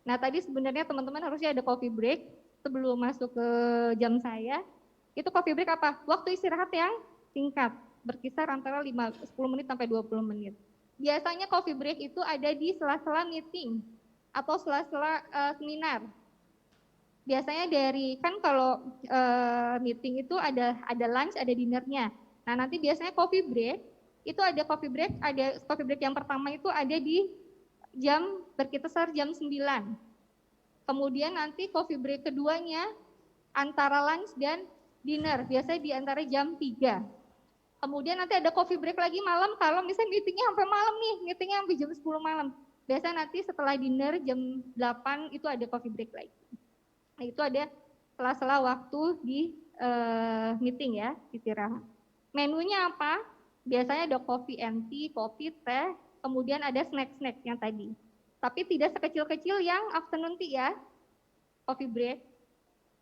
Nah tadi sebenarnya teman-teman harusnya ada coffee break sebelum masuk ke jam saya. Itu coffee break apa? Waktu istirahat yang singkat, berkisar antara 10 menit sampai 20 menit. Biasanya coffee break itu ada di sela-sela meeting atau sela-sela seminar. Biasanya dari, kan kalau meeting itu ada lunch, ada dinnernya. Nah nanti biasanya coffee break, itu ada coffee break yang pertama itu ada di jam berkisar jam 9. Kemudian nanti coffee break keduanya antara lunch dan dinner, biasanya di antara jam 3. Kemudian nanti ada coffee break lagi malam, kalau misalnya meetingnya sampai malam nih, meetingnya sampai jam 10 malam. Biasanya nanti setelah dinner jam 8 itu ada coffee break lagi. Nah itu ada sela-sela waktu di meeting ya, istirahat. Menunya apa? Biasanya ada coffee and tea, kopi, teh, kemudian ada snack-snack yang tadi. Tapi tidak sekecil-kecil yang afternoon tea ya, coffee break.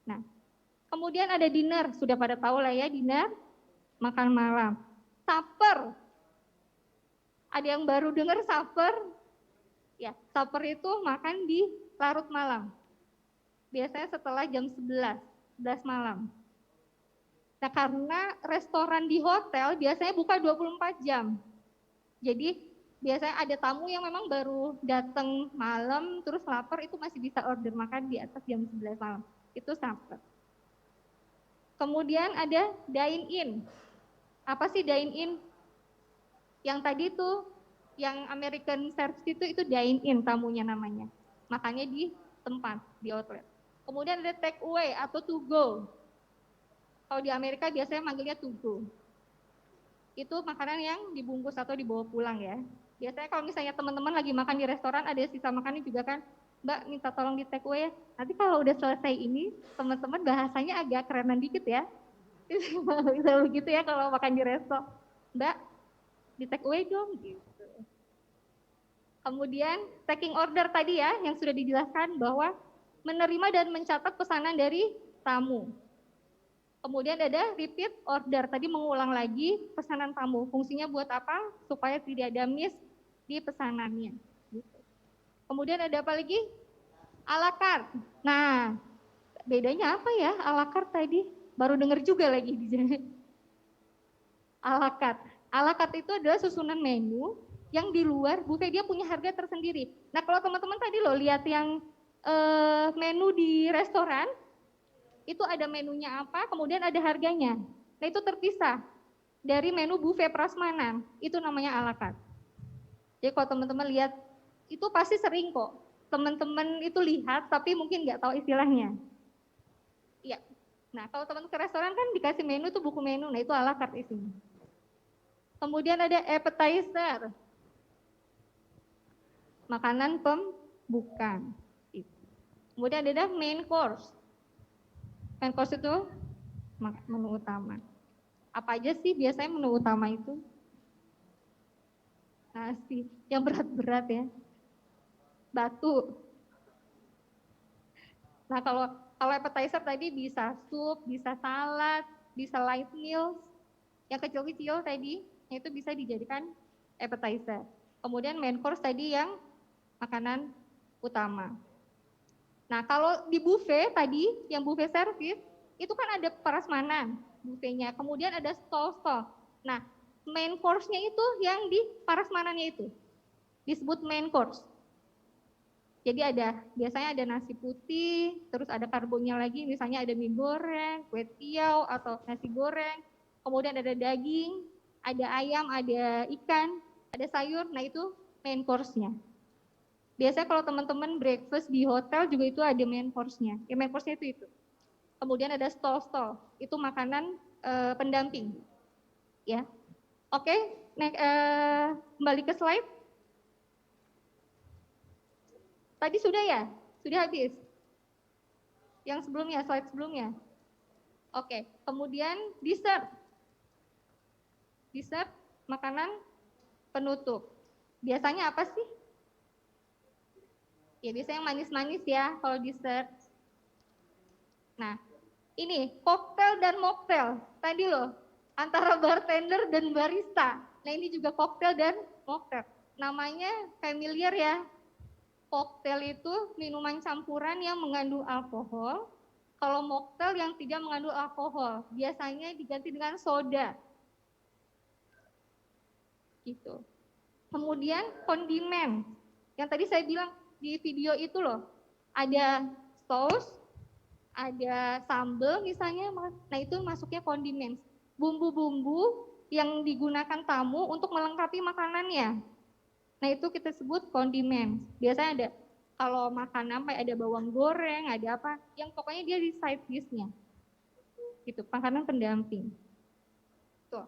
Nah, kemudian ada dinner, sudah pada tahu lah ya dinner, makan malam. Supper, ada yang baru dengar supper? Ya, supper itu makan di larut malam. Biasanya setelah jam 11 malam. Nah, karena restoran di hotel biasanya buka 24 jam. Jadi biasanya ada tamu yang memang baru datang malam, terus lapar, itu masih bisa order makan di atas jam 11 malam. Itu supper. Kemudian ada dine-in. Apa sih dine-in? Yang tadi tuh, yang American service itu dine-in tamunya namanya. Makannya di tempat, di outlet. Kemudian ada take away atau to go. Kalau di Amerika biasanya manggilnya to go. Itu makanan yang dibungkus atau dibawa pulang ya. Biasanya kalau misalnya teman-teman lagi makan di restoran, ada sisa makannya juga kan, Mbak minta tolong di take away ya. Nanti kalau udah selesai ini, teman-teman bahasanya agak kerenan dikit ya. Bisa begitu ya kalau makan di resto. Mbak, di take away dong gitu. Kemudian taking order tadi ya, yang sudah dijelaskan bahwa menerima dan mencatat pesanan dari tamu. Kemudian ada repeat order, tadi mengulang lagi pesanan tamu. Fungsinya buat apa? Supaya tidak ada miss di pesanannya. Kemudian ada apa lagi? A la carte. Nah, bedanya apa ya a la carte tadi? Baru dengar juga lagi di sini. A la carte. A la carte itu adalah susunan menu yang di luar buffet, dia punya harga tersendiri. Nah, kalau teman-teman tadi loh lihat yang menu di restoran, itu ada menunya apa, kemudian ada harganya. Nah itu terpisah dari menu buffet prasmanan, itu namanya a la carte. Jadi kalau teman-teman lihat, itu pasti sering kok teman-teman itu lihat tapi mungkin nggak tahu istilahnya. Iya. Nah, kalau teman ke restoran kan dikasih menu tuh buku menu, nah itu ala carte isinya. Kemudian ada appetizer. Makanan pembuka. Kemudian ada main course. Main course itu menu utama. Apa aja sih biasanya menu utama itu? Nasi, yang berat-berat ya. Batu. Nah, kalau appetizer tadi bisa sup, bisa salad, bisa light meals. Yang kecil-kecil tadi, itu bisa dijadikan appetizer. Kemudian main course tadi yang makanan utama. Nah, kalau di buffet tadi, yang buffet service, itu kan ada prasmanan buffetnya. Kemudian ada stall-stall. Nah, main course-nya itu yang di prasmanannya itu. Disebut main course. Jadi biasanya ada nasi putih, terus ada karbonya lagi, misalnya ada mie goreng, kue tiaw, atau nasi goreng. Kemudian ada daging, ada ayam, ada ikan, ada sayur. Nah, itu main course-nya. Biasanya kalau teman-teman breakfast di hotel juga itu ada main course-nya. Ya, main course-nya itu. Kemudian ada stall-stall, itu makanan pendamping. Ya, oke. Kembali ke slide. Tadi sudah ya? Sudah habis? Yang sebelumnya, slide sebelumnya. Oke, kemudian dessert. Dessert, makanan penutup. Biasanya apa sih? Ya biasanya yang manis-manis ya kalau dessert. Nah, ini koktail dan mocktail. Tadi loh, antara bartender dan barista. Nah, ini juga koktail dan mocktail. Namanya familiar ya. Koktail itu minuman campuran yang mengandung alkohol. Kalau mocktail yang tidak mengandung alkohol, biasanya diganti dengan soda. Gitu. Kemudian kondimen. Yang tadi saya bilang di video itu loh, ada saus, ada sambal misalnya, nah itu masuknya kondimen. Bumbu-bumbu yang digunakan tamu untuk melengkapi makanannya. Nah itu kita sebut kondimen. Biasanya ada, kalau makan apa, ada bawang goreng, ada apa, yang pokoknya dia di side dish-nya. Gitu, makanan pendamping. Tuh,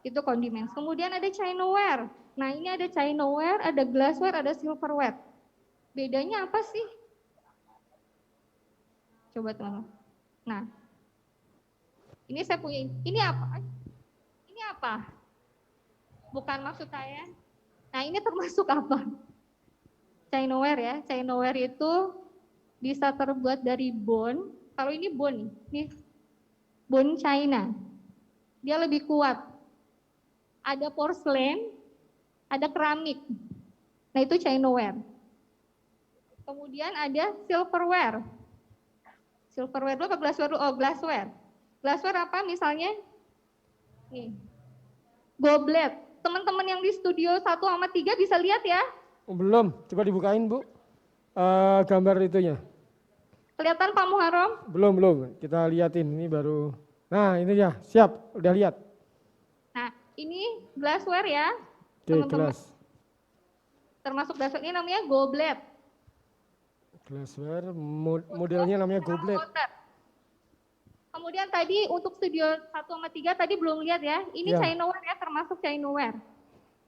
itu kondimen. Kemudian ada Chinaware. Nah ini ada Chinaware, ada glassware, ada silverware. Bedanya apa sih? Coba teman-teman. Nah, ini saya punya, ini apa? Ini apa? Bukan maksud saya. Nah ini termasuk apa? Chinaware ya. Chinaware itu bisa terbuat dari bone. Kalau ini bone, nih bone China. Dia lebih kuat. Ada porselen, ada keramik. Nah itu Chinaware. Kemudian ada silverware. Silverware dulu apa glassware dulu? Oh, glassware. Glassware apa misalnya? Nih. Goblet. Teman-teman yang di studio 1 sama 3 bisa lihat ya? Oh, belum, coba dibukain Bu. Gambar itunya. Kelihatan Pak Muharram? Belum. Kita liatin, ini baru. Nah ini ya, siap, udah lihat. Nah ini glassware ya. Oke, teman-teman. gelas. Termasuk glassware, ini namanya goblet. Glassware, modelnya namanya goblet. Kemudian tadi untuk studio 1 sama 3 tadi belum lihat ya. Ini Ya. Chinaware ya, termasuk Chinaware.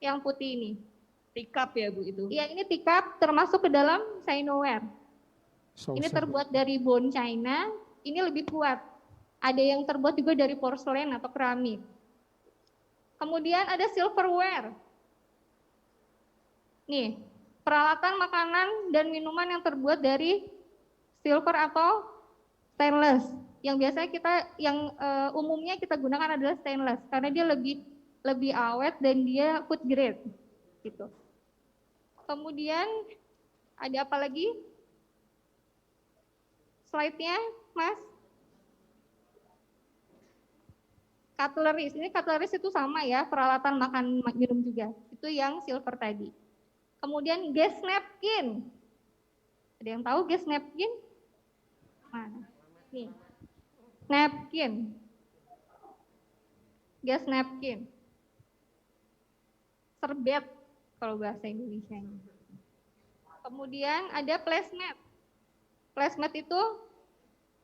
Yang putih ini. Teacup ya Bu itu? Iya ini teacup termasuk ke dalam Chinaware. Ini terbuat dari bone China, ini lebih kuat. Ada yang terbuat juga dari porselen atau keramik. Kemudian ada silverware. Nih, peralatan makanan dan minuman yang terbuat dari silver atau stainless. Yang biasanya umumnya kita gunakan adalah stainless karena dia lebih awet dan dia food grade gitu. Kemudian ada apa lagi? Slide-nya, Mas. Cutleries. Ini cutleries itu sama ya, peralatan makan minum juga. Itu yang silver tadi. Kemudian gas napkin. Ada yang tahu gas napkin? Mana? Nih. Napkin. Gas napkin. Serbet kalau bahasa Indonesianya. Kemudian ada placemat. Placemat itu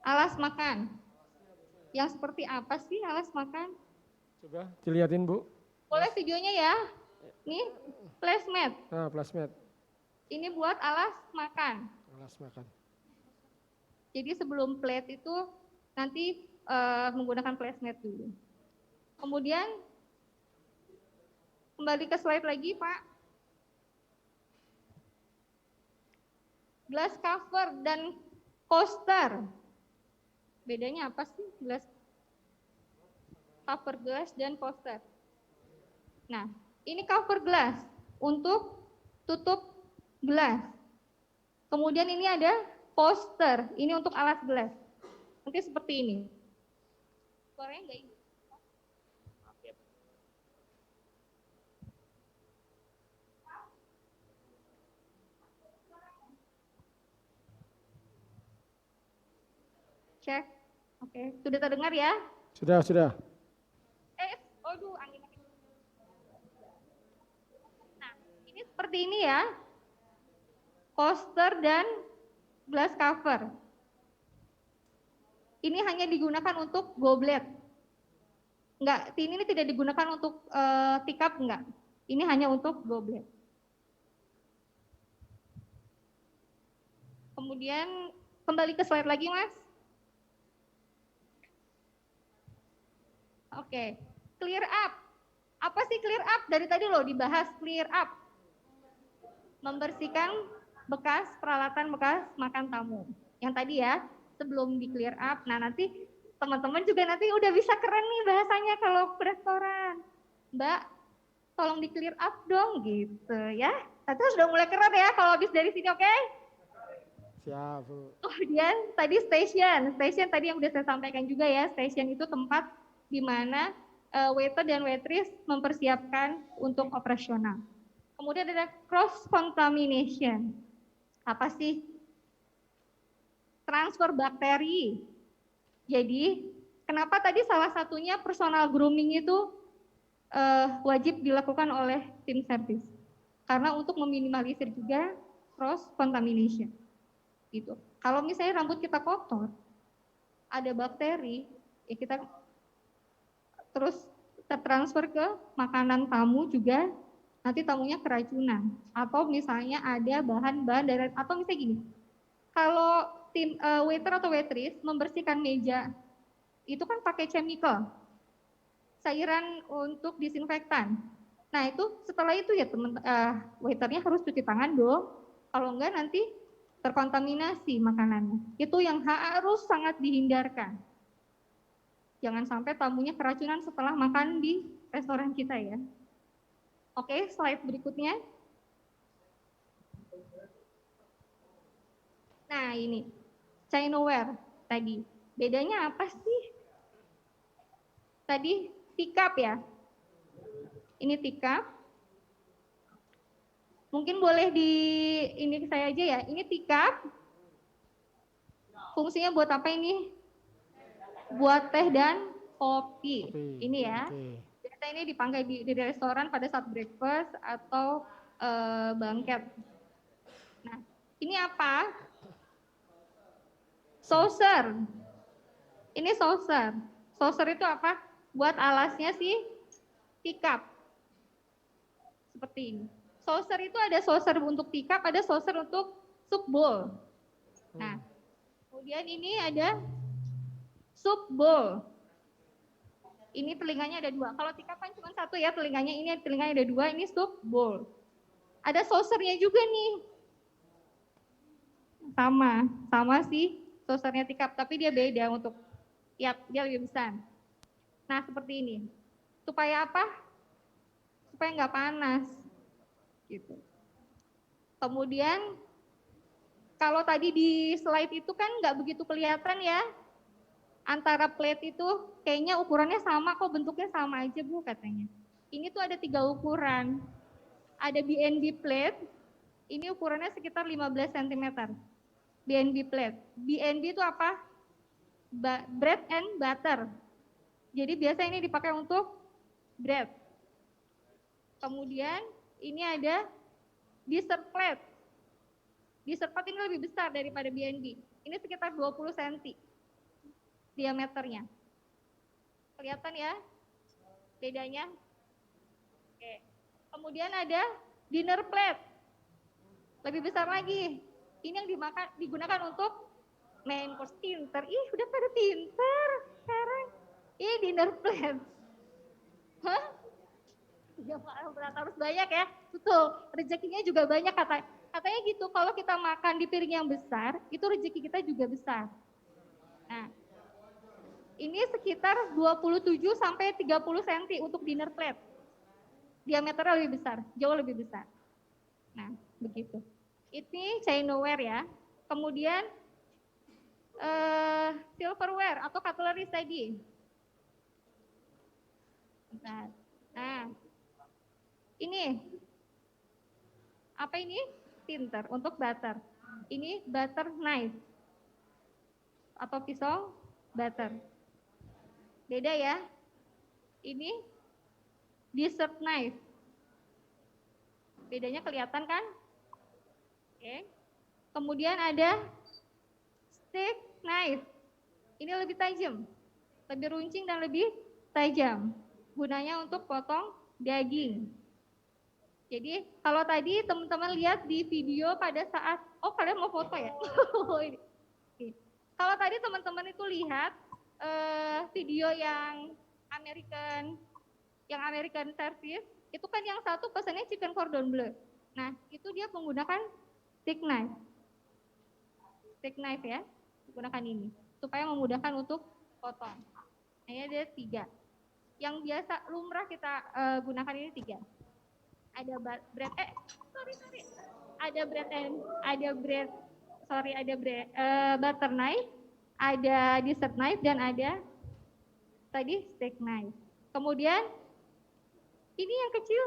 alas makan. Yang seperti apa sih alas makan? Coba dilihatin Bu. Boleh videonya ya. Nih, placemat. Nah, plasmat. Ini buat alas makan. Alas makan. Jadi sebelum plate itu nanti menggunakan placemat dulu. Kemudian kembali ke slide lagi, Pak. Glass cover dan coaster. Bedanya apa sih glass cover glass dan coaster? Nah, ini cover glass untuk tutup gelas. Kemudian ini ada coaster, ini untuk alas gelas. Nanti seperti ini. Suaranya enggak ini? Cek. Oke, sudah terdengar ya? Sudah. Aduh, angin. Nah, ini seperti ini ya. Coaster dan glass cover. Ini hanya digunakan untuk goblet. Enggak, ini tidak digunakan untuk teacup enggak. Ini hanya untuk goblet. Kemudian kembali ke slide lagi, Mas. Oke, clear up. Apa sih clear up? Dari tadi loh dibahas clear up. Membersihkan bekas peralatan bekas makan tamu. Yang tadi ya, sebelum di clear up. Nah, nanti teman-teman juga nanti udah bisa keren nih bahasanya kalau ke restoran. Mbak, tolong di clear up dong gitu ya. Nanti sudah mulai keren ya kalau habis dari sini, oke? Siap, Bu. Kemudian tadi station tadi yang udah saya sampaikan juga ya, station itu tempat di mana waiter dan waitress mempersiapkan untuk operasional. Kemudian ada cross contamination. Apa sih? Transfer bakteri. Jadi, kenapa tadi salah satunya personal grooming itu wajib dilakukan oleh tim service? Karena untuk meminimalisir juga cross contamination. Gitu. Kalau misalnya rambut kita kotor, ada bakteri, ya kita terus tertransfer ke makanan tamu juga, nanti tamunya keracunan. Atau misalnya ada bahan-bahan dari, atau misalnya gini, kalau tim waiter atau waitress membersihkan meja, itu kan pakai chemical, cairan untuk disinfektan. Nah itu setelah itu ya waiternya harus cuci tangan dong, kalau enggak nanti terkontaminasi makanannya. Itu yang harus sangat dihindarkan. Jangan sampai tamunya keracunan setelah makan di restoran kita ya. Oke, slide berikutnya. Nah ini, Chinaware tadi. Bedanya apa sih? Tadi teacup ya. Ini teacup. Mungkin boleh di ini saya aja ya. Ini teacup. Fungsinya buat apa ini? Buat teh dan kopi. Ini ya. Biasanya ini dipakai di restoran pada saat breakfast atau banquet. Nah, ini apa? Saucer. Ini saucer. Saucer itu apa? Buat alasnya sih teacup. Seperti ini. Saucer itu ada saucer untuk teacup, ada saucer untuk soup bowl. Nah, kemudian ini ada soup bowl. Ini telinganya ada dua. Kalau teacup kan cuma satu ya telinganya. Ini telinganya ada dua. Ini soup bowl. Ada saucernya juga nih. Sama sih saucernya teacup, tapi dia beda untuk dia lebih besar. Nah seperti ini. Supaya apa? Supaya nggak panas. Gitu. Kemudian kalau tadi di slide itu kan nggak begitu kelihatan ya. Antara plate itu kayaknya ukurannya sama kok, bentuknya sama aja Bu katanya. Ini tuh ada 3 ukuran. Ada BNB plate, ini ukurannya sekitar 15 cm. BNB plate. BNB itu apa? Bread and butter. Jadi biasa ini dipakai untuk bread. Kemudian ini ada dessert plate. Dessert pot ini lebih besar daripada BNB. Ini sekitar 20 cm diameternya. Kelihatan ya bedanya? Oke. Kemudian ada dinner plate. Lebih besar lagi. Ini yang digunakan untuk main course. Pinter. Ih, udah pada pinter sekarang. Ini dinner plate. Hah? Ya, harus banyak ya. Betul. Rezekinya juga banyak katanya gitu. Kalau kita makan di piring yang besar, itu rezeki kita juga besar. Nah, ini sekitar 27 sampai 30 cm untuk dinner plate. Diameternya lebih besar, jauh lebih besar. Nah, begitu. Ini Chinaware ya. Kemudian silverware atau cutlery tadi. Bentar. Nah, ini apa ini? Pinter untuk butter. Ini butter knife atau pisau butter. Beda ya. Ini dessert knife. Bedanya kelihatan kan? Oke. Kemudian ada steak knife. Ini lebih tajam, lebih runcing dan lebih tajam. Gunanya untuk potong daging. Jadi kalau tadi teman-teman lihat di video pada saat, oh kalian mau foto ya? Kalau tadi teman-teman itu lihat video yang American service, itu kan yang satu pesannya chicken cordon bleu. Nah, itu dia menggunakan steak knife. Steak knife ya, menggunakan ini supaya memudahkan untuk potong. Nah, ini ada 3. Yang biasa lumrah kita gunakan ini 3. Ada butter knife, ada dessert knife, dan ada tadi steak knife. Kemudian ini yang kecil,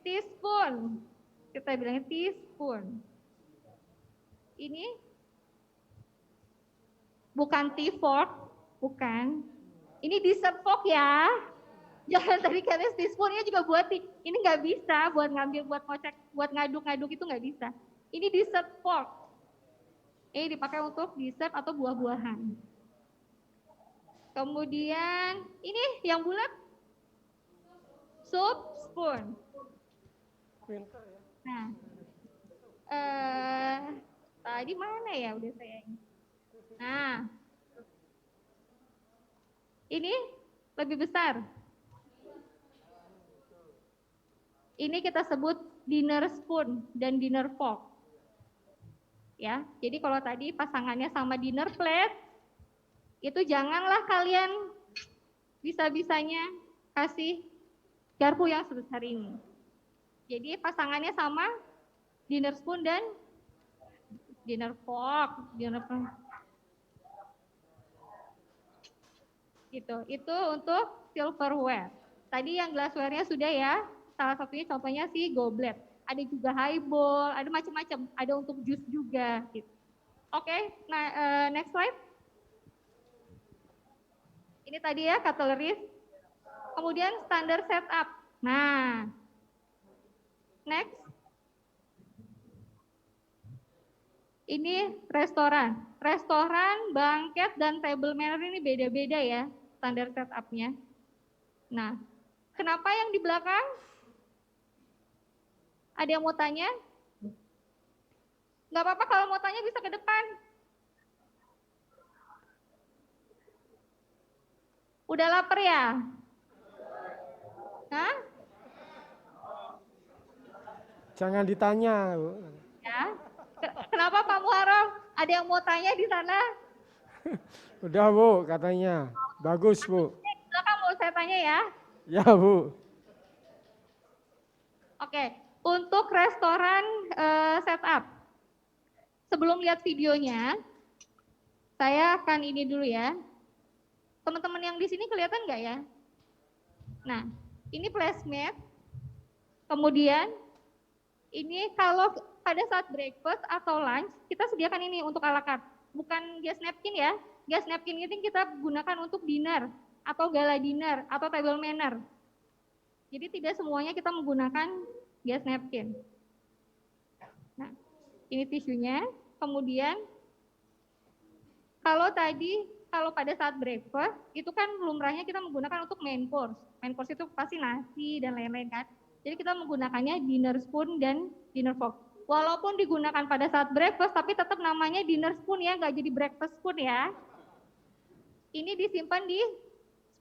teaspoon. Kita bilangnya teaspoon. Ini bukan tea fork, bukan. Ini dessert fork ya. Jangan tadi kalian teaspoonnya juga buat ini nggak bisa buat ngambil, buat ngocek, buat ngaduk-ngaduk itu nggak bisa. Ini dessert fork. Ini dipakai untuk dessert atau buah-buahan. Kemudian ini yang bulat, soup spoon. Nah, tadi mana ya udah saya ini. Nah, ini lebih besar. Ini kita sebut dinner spoon dan dinner fork. Ya, jadi kalau tadi pasangannya sama dinner plate, itu janganlah kalian bisa-bisanya kasih garpu yang sebesar ini. Jadi pasangannya sama dinner spoon dan dinner fork, gitu. Itu untuk silverware. Tadi yang glassware-nya sudah ya. Salah satunya contohnya si goblet. Ada juga highball, ada macam-macam. Ada untuk jus juga. Gitu. Oke, nah next slide. Ini tadi ya cutlery. Kemudian standar setup. Nah, next. Ini restoran. Restoran, banquet, dan table manner ini beda-beda ya standar setupnya. Nah, kenapa yang di belakang? Ada yang mau tanya? Nggak apa-apa kalau mau tanya bisa ke depan. Udah lapar ya? Hah? Jangan ditanya. Ya. Kenapa Pak Muharram? Ada yang mau tanya di sana? Udah Bu katanya. Bagus Bu. Silakan mau saya tanya ya. Ya Bu. Oke, untuk restoran setup. Sebelum lihat videonya, saya akan ini dulu ya. Teman-teman yang di sini kelihatan nggak ya? Nah, ini placemat. Kemudian ini kalau pada saat breakfast atau lunch, kita sediakan ini untuk ala carte. Bukan gas napkin ya. Gas napkin ini kita gunakan untuk dinner atau gala dinner atau table manner. Jadi tidak semuanya kita menggunakan gas napkin. Nah, Ini tisunya. Kemudian kalau pada saat breakfast itu kan lumrahnya kita menggunakan untuk main course. Main course itu pasti nasi dan lain-lain kan. Jadi kita menggunakannya dinner spoon dan dinner fork. Walaupun digunakan pada saat breakfast, tapi tetap namanya dinner spoon ya, nggak jadi breakfast spoon ya. Ini disimpan di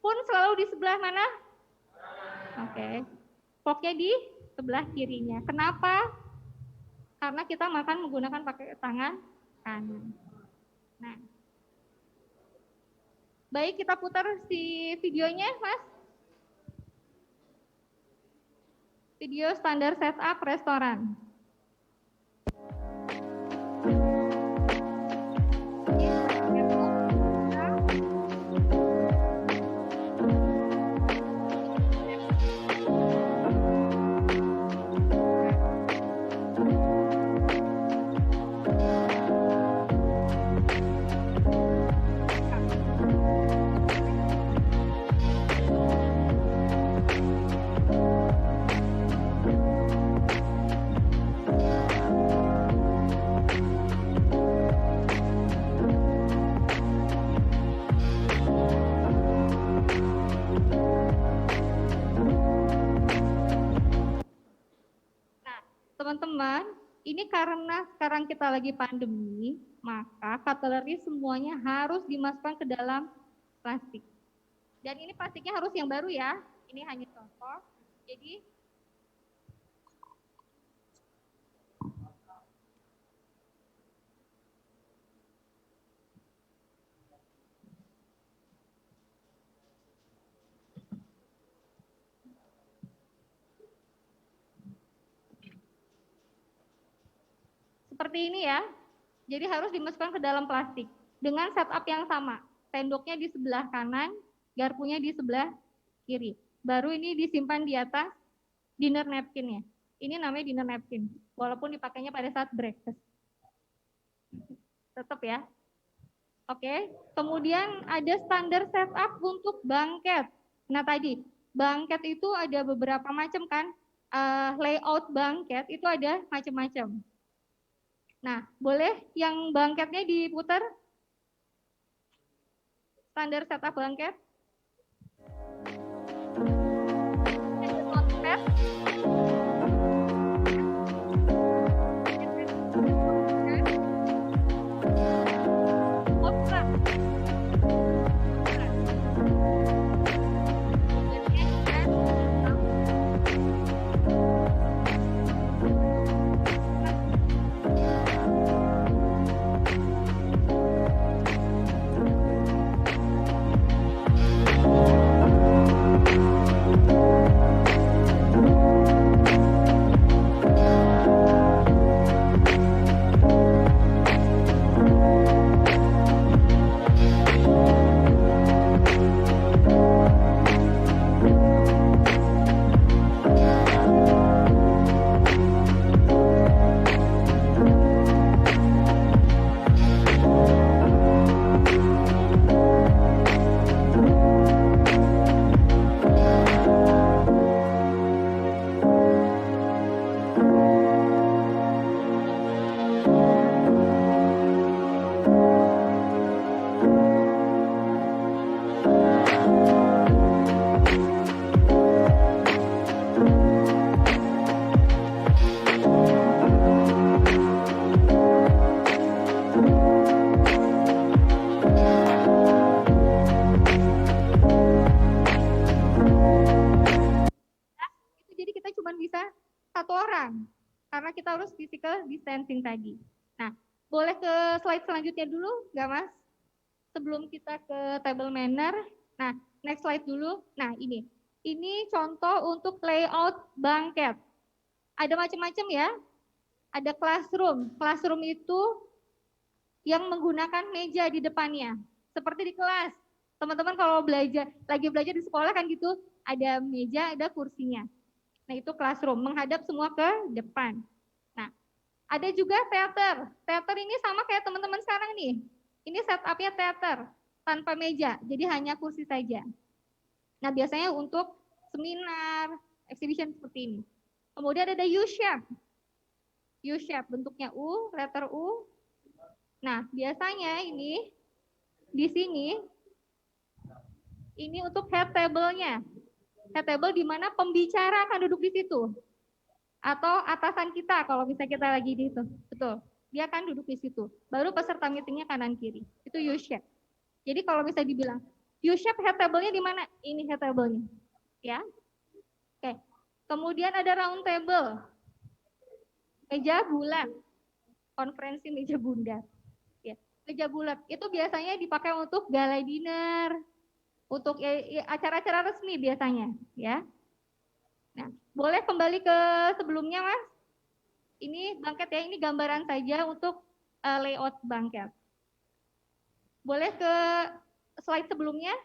spoon selalu di sebelah mana? Oke. Forknya di sebelah kirinya. Kenapa? Karena kita makan menggunakan pakai tangan kanan. Nah, baik kita putar si videonya, Mas. Video standar setup restoran. Teman-teman, ini karena sekarang kita lagi pandemi, maka cutlery semuanya harus dimasukkan ke dalam plastik. Dan ini plastiknya harus yang baru ya. Ini hanya contoh. Jadi seperti ini ya. Jadi harus dimasukkan ke dalam plastik dengan setup yang sama. Sendoknya di sebelah kanan, garpunya di sebelah kiri. Baru ini disimpan di atas dinner napkin ya. Ini namanya dinner napkin, walaupun dipakainya pada saat breakfast. Tetap ya. Oke, kemudian ada standar setup untuk banquet. Nah tadi, banquet itu ada beberapa macam kan. Layout banquet itu ada macam-macam. Nah, boleh yang banquetnya diputar? Standar setup banquet. Karena kita harus physical distancing tadi. Nah, boleh ke slide selanjutnya dulu, nggak Mas? Sebelum kita ke table manner. Nah, next slide dulu. Nah, ini contoh untuk layout banquet. Ada macam-macam ya. Ada classroom. Classroom itu yang menggunakan meja di depannya. Seperti di kelas. Teman-teman kalau lagi belajar di sekolah kan gitu, ada meja, ada kursinya. Nah, itu classroom, menghadap semua ke depan. Nah, ada juga teater. Teater ini sama kayak teman-teman sekarang nih. Ini setupnya teater, tanpa meja, jadi hanya kursi saja. Nah, biasanya untuk seminar, exhibition seperti ini. Kemudian ada U-shape. U-shape, bentuknya U, letter U. Nah, biasanya ini di sini ini untuk head table-nya. Head table di mana pembicara akan duduk di situ. Atau atasan kita kalau misalnya kita lagi di itu. Betul. Dia akan duduk di situ. Baru peserta meetingnya kanan kiri. Itu U-shape. Jadi kalau misalnya dibilang U-shape head table-nya di mana? Ini head table-nya. Ya. Oke. Kemudian ada round table. Meja bulat. Konferensi meja bundar. Ya. Meja bulat itu biasanya dipakai untuk gala dinner, untuk acara-acara resmi biasanya, ya. Nah, boleh kembali ke sebelumnya, Mas? Ini bangket ya, ini gambaran saja untuk layout bangket. Boleh ke slide sebelumnya?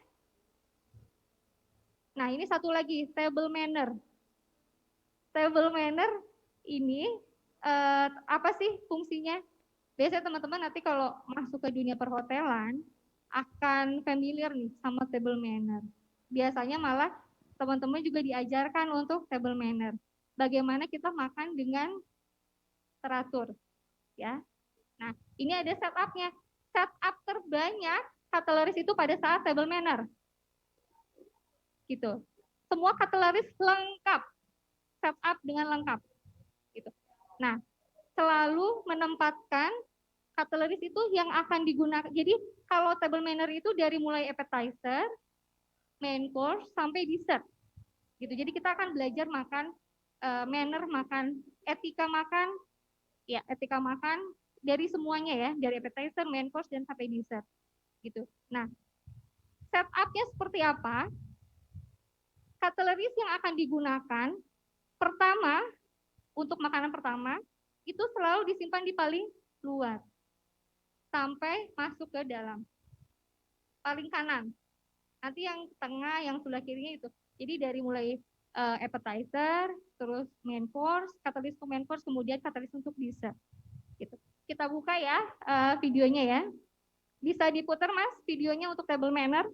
Nah, ini satu lagi, table manner. Table manner ini apa sih fungsinya? Biasanya teman-teman nanti kalau masuk ke dunia perhotelan akan familiar nih sama table manner. Biasanya malah teman-teman juga diajarkan untuk table manner. Bagaimana kita makan dengan teratur, ya. Nah, ini ada setupnya. Setup terbanyak cutleries itu pada saat table manner. Gitu. Semua cutleries lengkap. Setup dengan lengkap. Gitu. Nah, selalu menempatkan cutleries itu yang akan digunakan. Jadi kalau table manner itu dari mulai appetizer, main course sampai dessert. Gitu. Jadi kita akan belajar makan manner makan, etika makan, ya etika makan dari semuanya ya, dari appetizer, main course dan sampai dessert. Gitu. Nah, setupnya seperti apa? Cutleries yang akan digunakan pertama untuk makanan pertama itu selalu disimpan di paling luar sampai masuk ke dalam paling kanan. Nanti yang tengah, yang sebelah kirinya itu. Jadi dari mulai appetizer, terus main course, cutleries untuk main course, kemudian cutleries untuk dessert. Gitu. Kita buka ya videonya ya. Bisa diputar Mas videonya untuk table manner.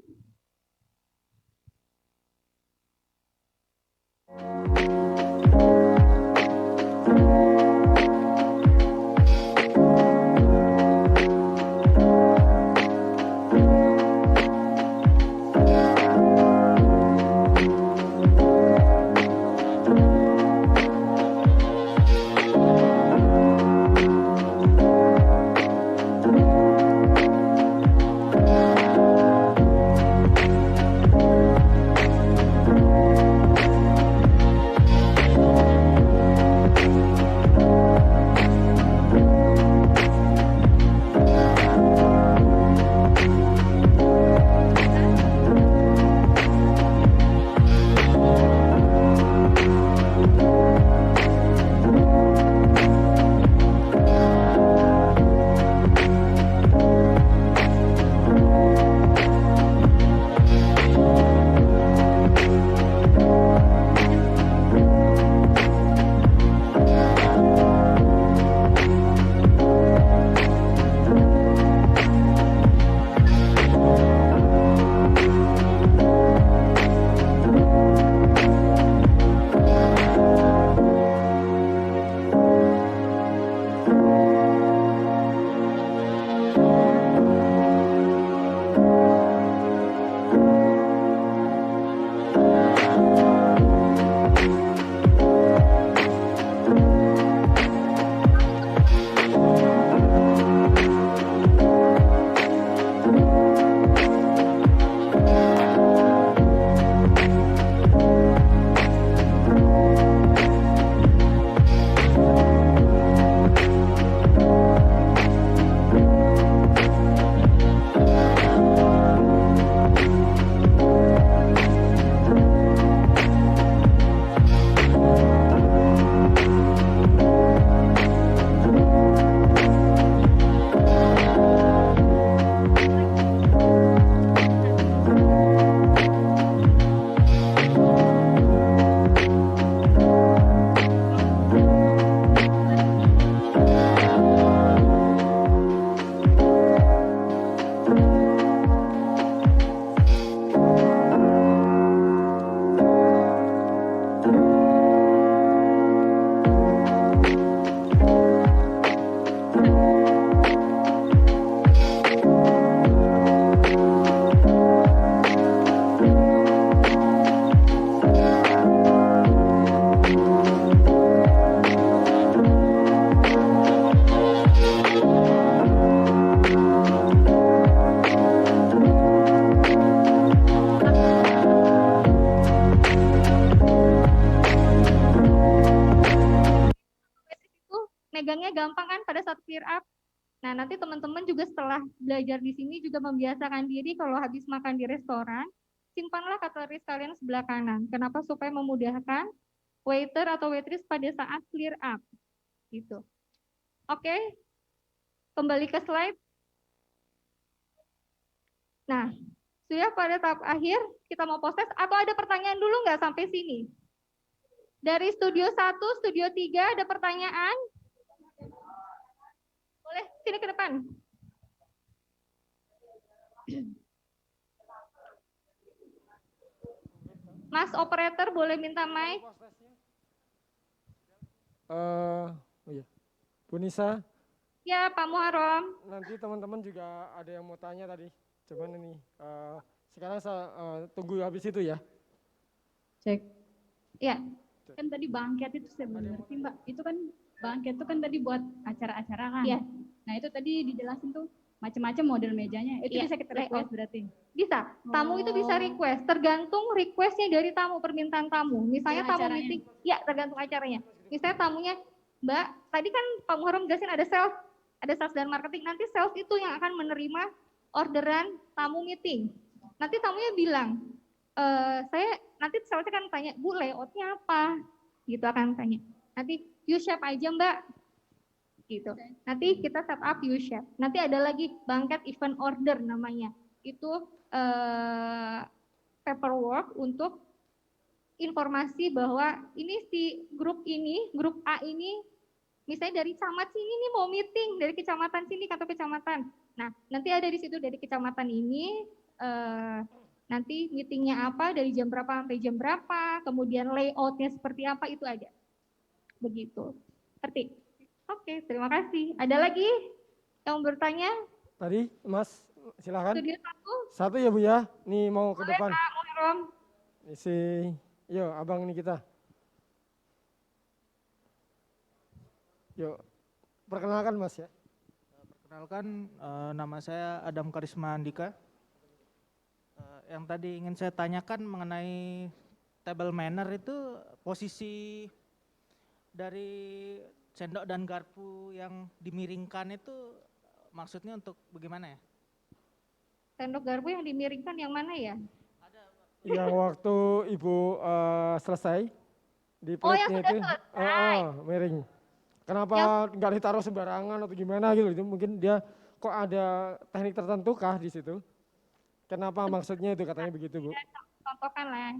clear up. Nah, nanti teman-teman juga setelah belajar di sini juga membiasakan diri kalau habis makan di restoran, simpanlah cutlery kalian sebelah kanan. Kenapa? Supaya memudahkan waiter atau waitress pada saat clear up. Gitu. Oke, kembali ke slide. Nah, sudah pada tahap akhir, kita mau proses atau ada pertanyaan dulu nggak sampai sini? Dari studio 1, studio 3 ada pertanyaan? Boleh, sini ke depan. Mas operator boleh minta mic? Oh iya, Bu Nisa. Ya, Pak Muharram. Nanti teman-teman juga ada yang mau tanya tadi. Cuman ini, sekarang saya tunggu habis itu ya. Cek. Ya. Kan tadi bangket itu saya belum ngerti Mbak. Itu kan bangket itu kan tadi buat acara-acara kan. Iya. Nah itu tadi dijelasin tuh macam-macam model mejanya. Itu Iya, bisa kita request berarti. Bisa. Tamu itu bisa request. Tergantung requestnya dari tamu, permintaan tamu. Misalnya Dengan tamu acaranya. meeting. Ya, tergantung acaranya. Misalnya tamunya, Mbak, tadi kan Pak Muharram jelasin ada sales dan marketing. Nanti sales itu yang akan menerima orderan tamu meeting. Nanti tamunya bilang, saya nanti salesnya kan tanya, Bu layoutnya apa? Gitu akan tanya. Nanti U-shape aja Mbak. Gitu. Nanti kita set up U-shape. Nanti ada lagi banquet event order namanya. Itu paperwork untuk informasi bahwa ini si grup A ini, misalnya dari camat sini nih mau meeting, dari kecamatan sini atau kecamatan. Nah, nanti ada di situ dari kecamatan ini, nanti meetingnya apa, dari jam berapa sampai jam berapa, kemudian layoutnya seperti apa, itu ada. Begitu. Ngerti? Oke, terima kasih. Ada lagi yang bertanya? Tadi, Mas, silakan. Studio 1. Satu ya Bu ya, nih mau ke Boleh depan. Pak Muharram. Yuk abang ini kita. Yuk, perkenalkan Mas ya. Perkenalkan, nama saya Adam Karisma Andika. Yang tadi ingin saya tanyakan mengenai table manner itu posisi dari sendok dan garpu yang dimiringkan itu maksudnya untuk bagaimana ya? Sendok garpu yang dimiringkan yang mana ya? Yang waktu Ibu selesai di Oh, yang plate-nya sudah itu, selesai. miring. Kenapa nggak ditaruh sembarangan atau gimana gitu? Itu mungkin dia kok ada teknik tertentu kah di situ? Kenapa maksudnya itu katanya begitu Bu? Contohkan lah.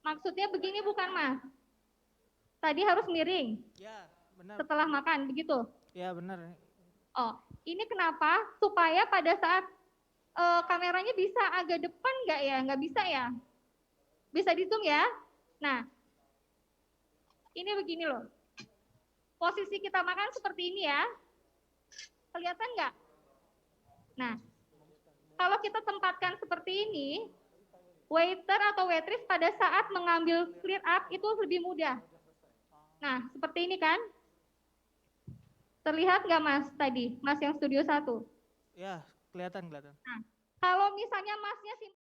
Maksudnya begini bukan Mas? Tadi harus miring. Ya, benar. Setelah makan, begitu? Ya, benar. Oh, ini kenapa? Supaya pada saat kameranya bisa agak depan nggak ya? Nggak bisa ya? Bisa dihitung ya? Nah, ini begini loh. Posisi kita makan seperti ini ya. Kelihatan nggak? Nah, kalau kita tempatkan seperti ini, waiter atau waitress pada saat mengambil clear up itu lebih mudah. Nah, seperti ini kan? Terlihat nggak Mas tadi? Mas yang studio 1? Ya, kelihatan. Nah, kalau misalnya Masnya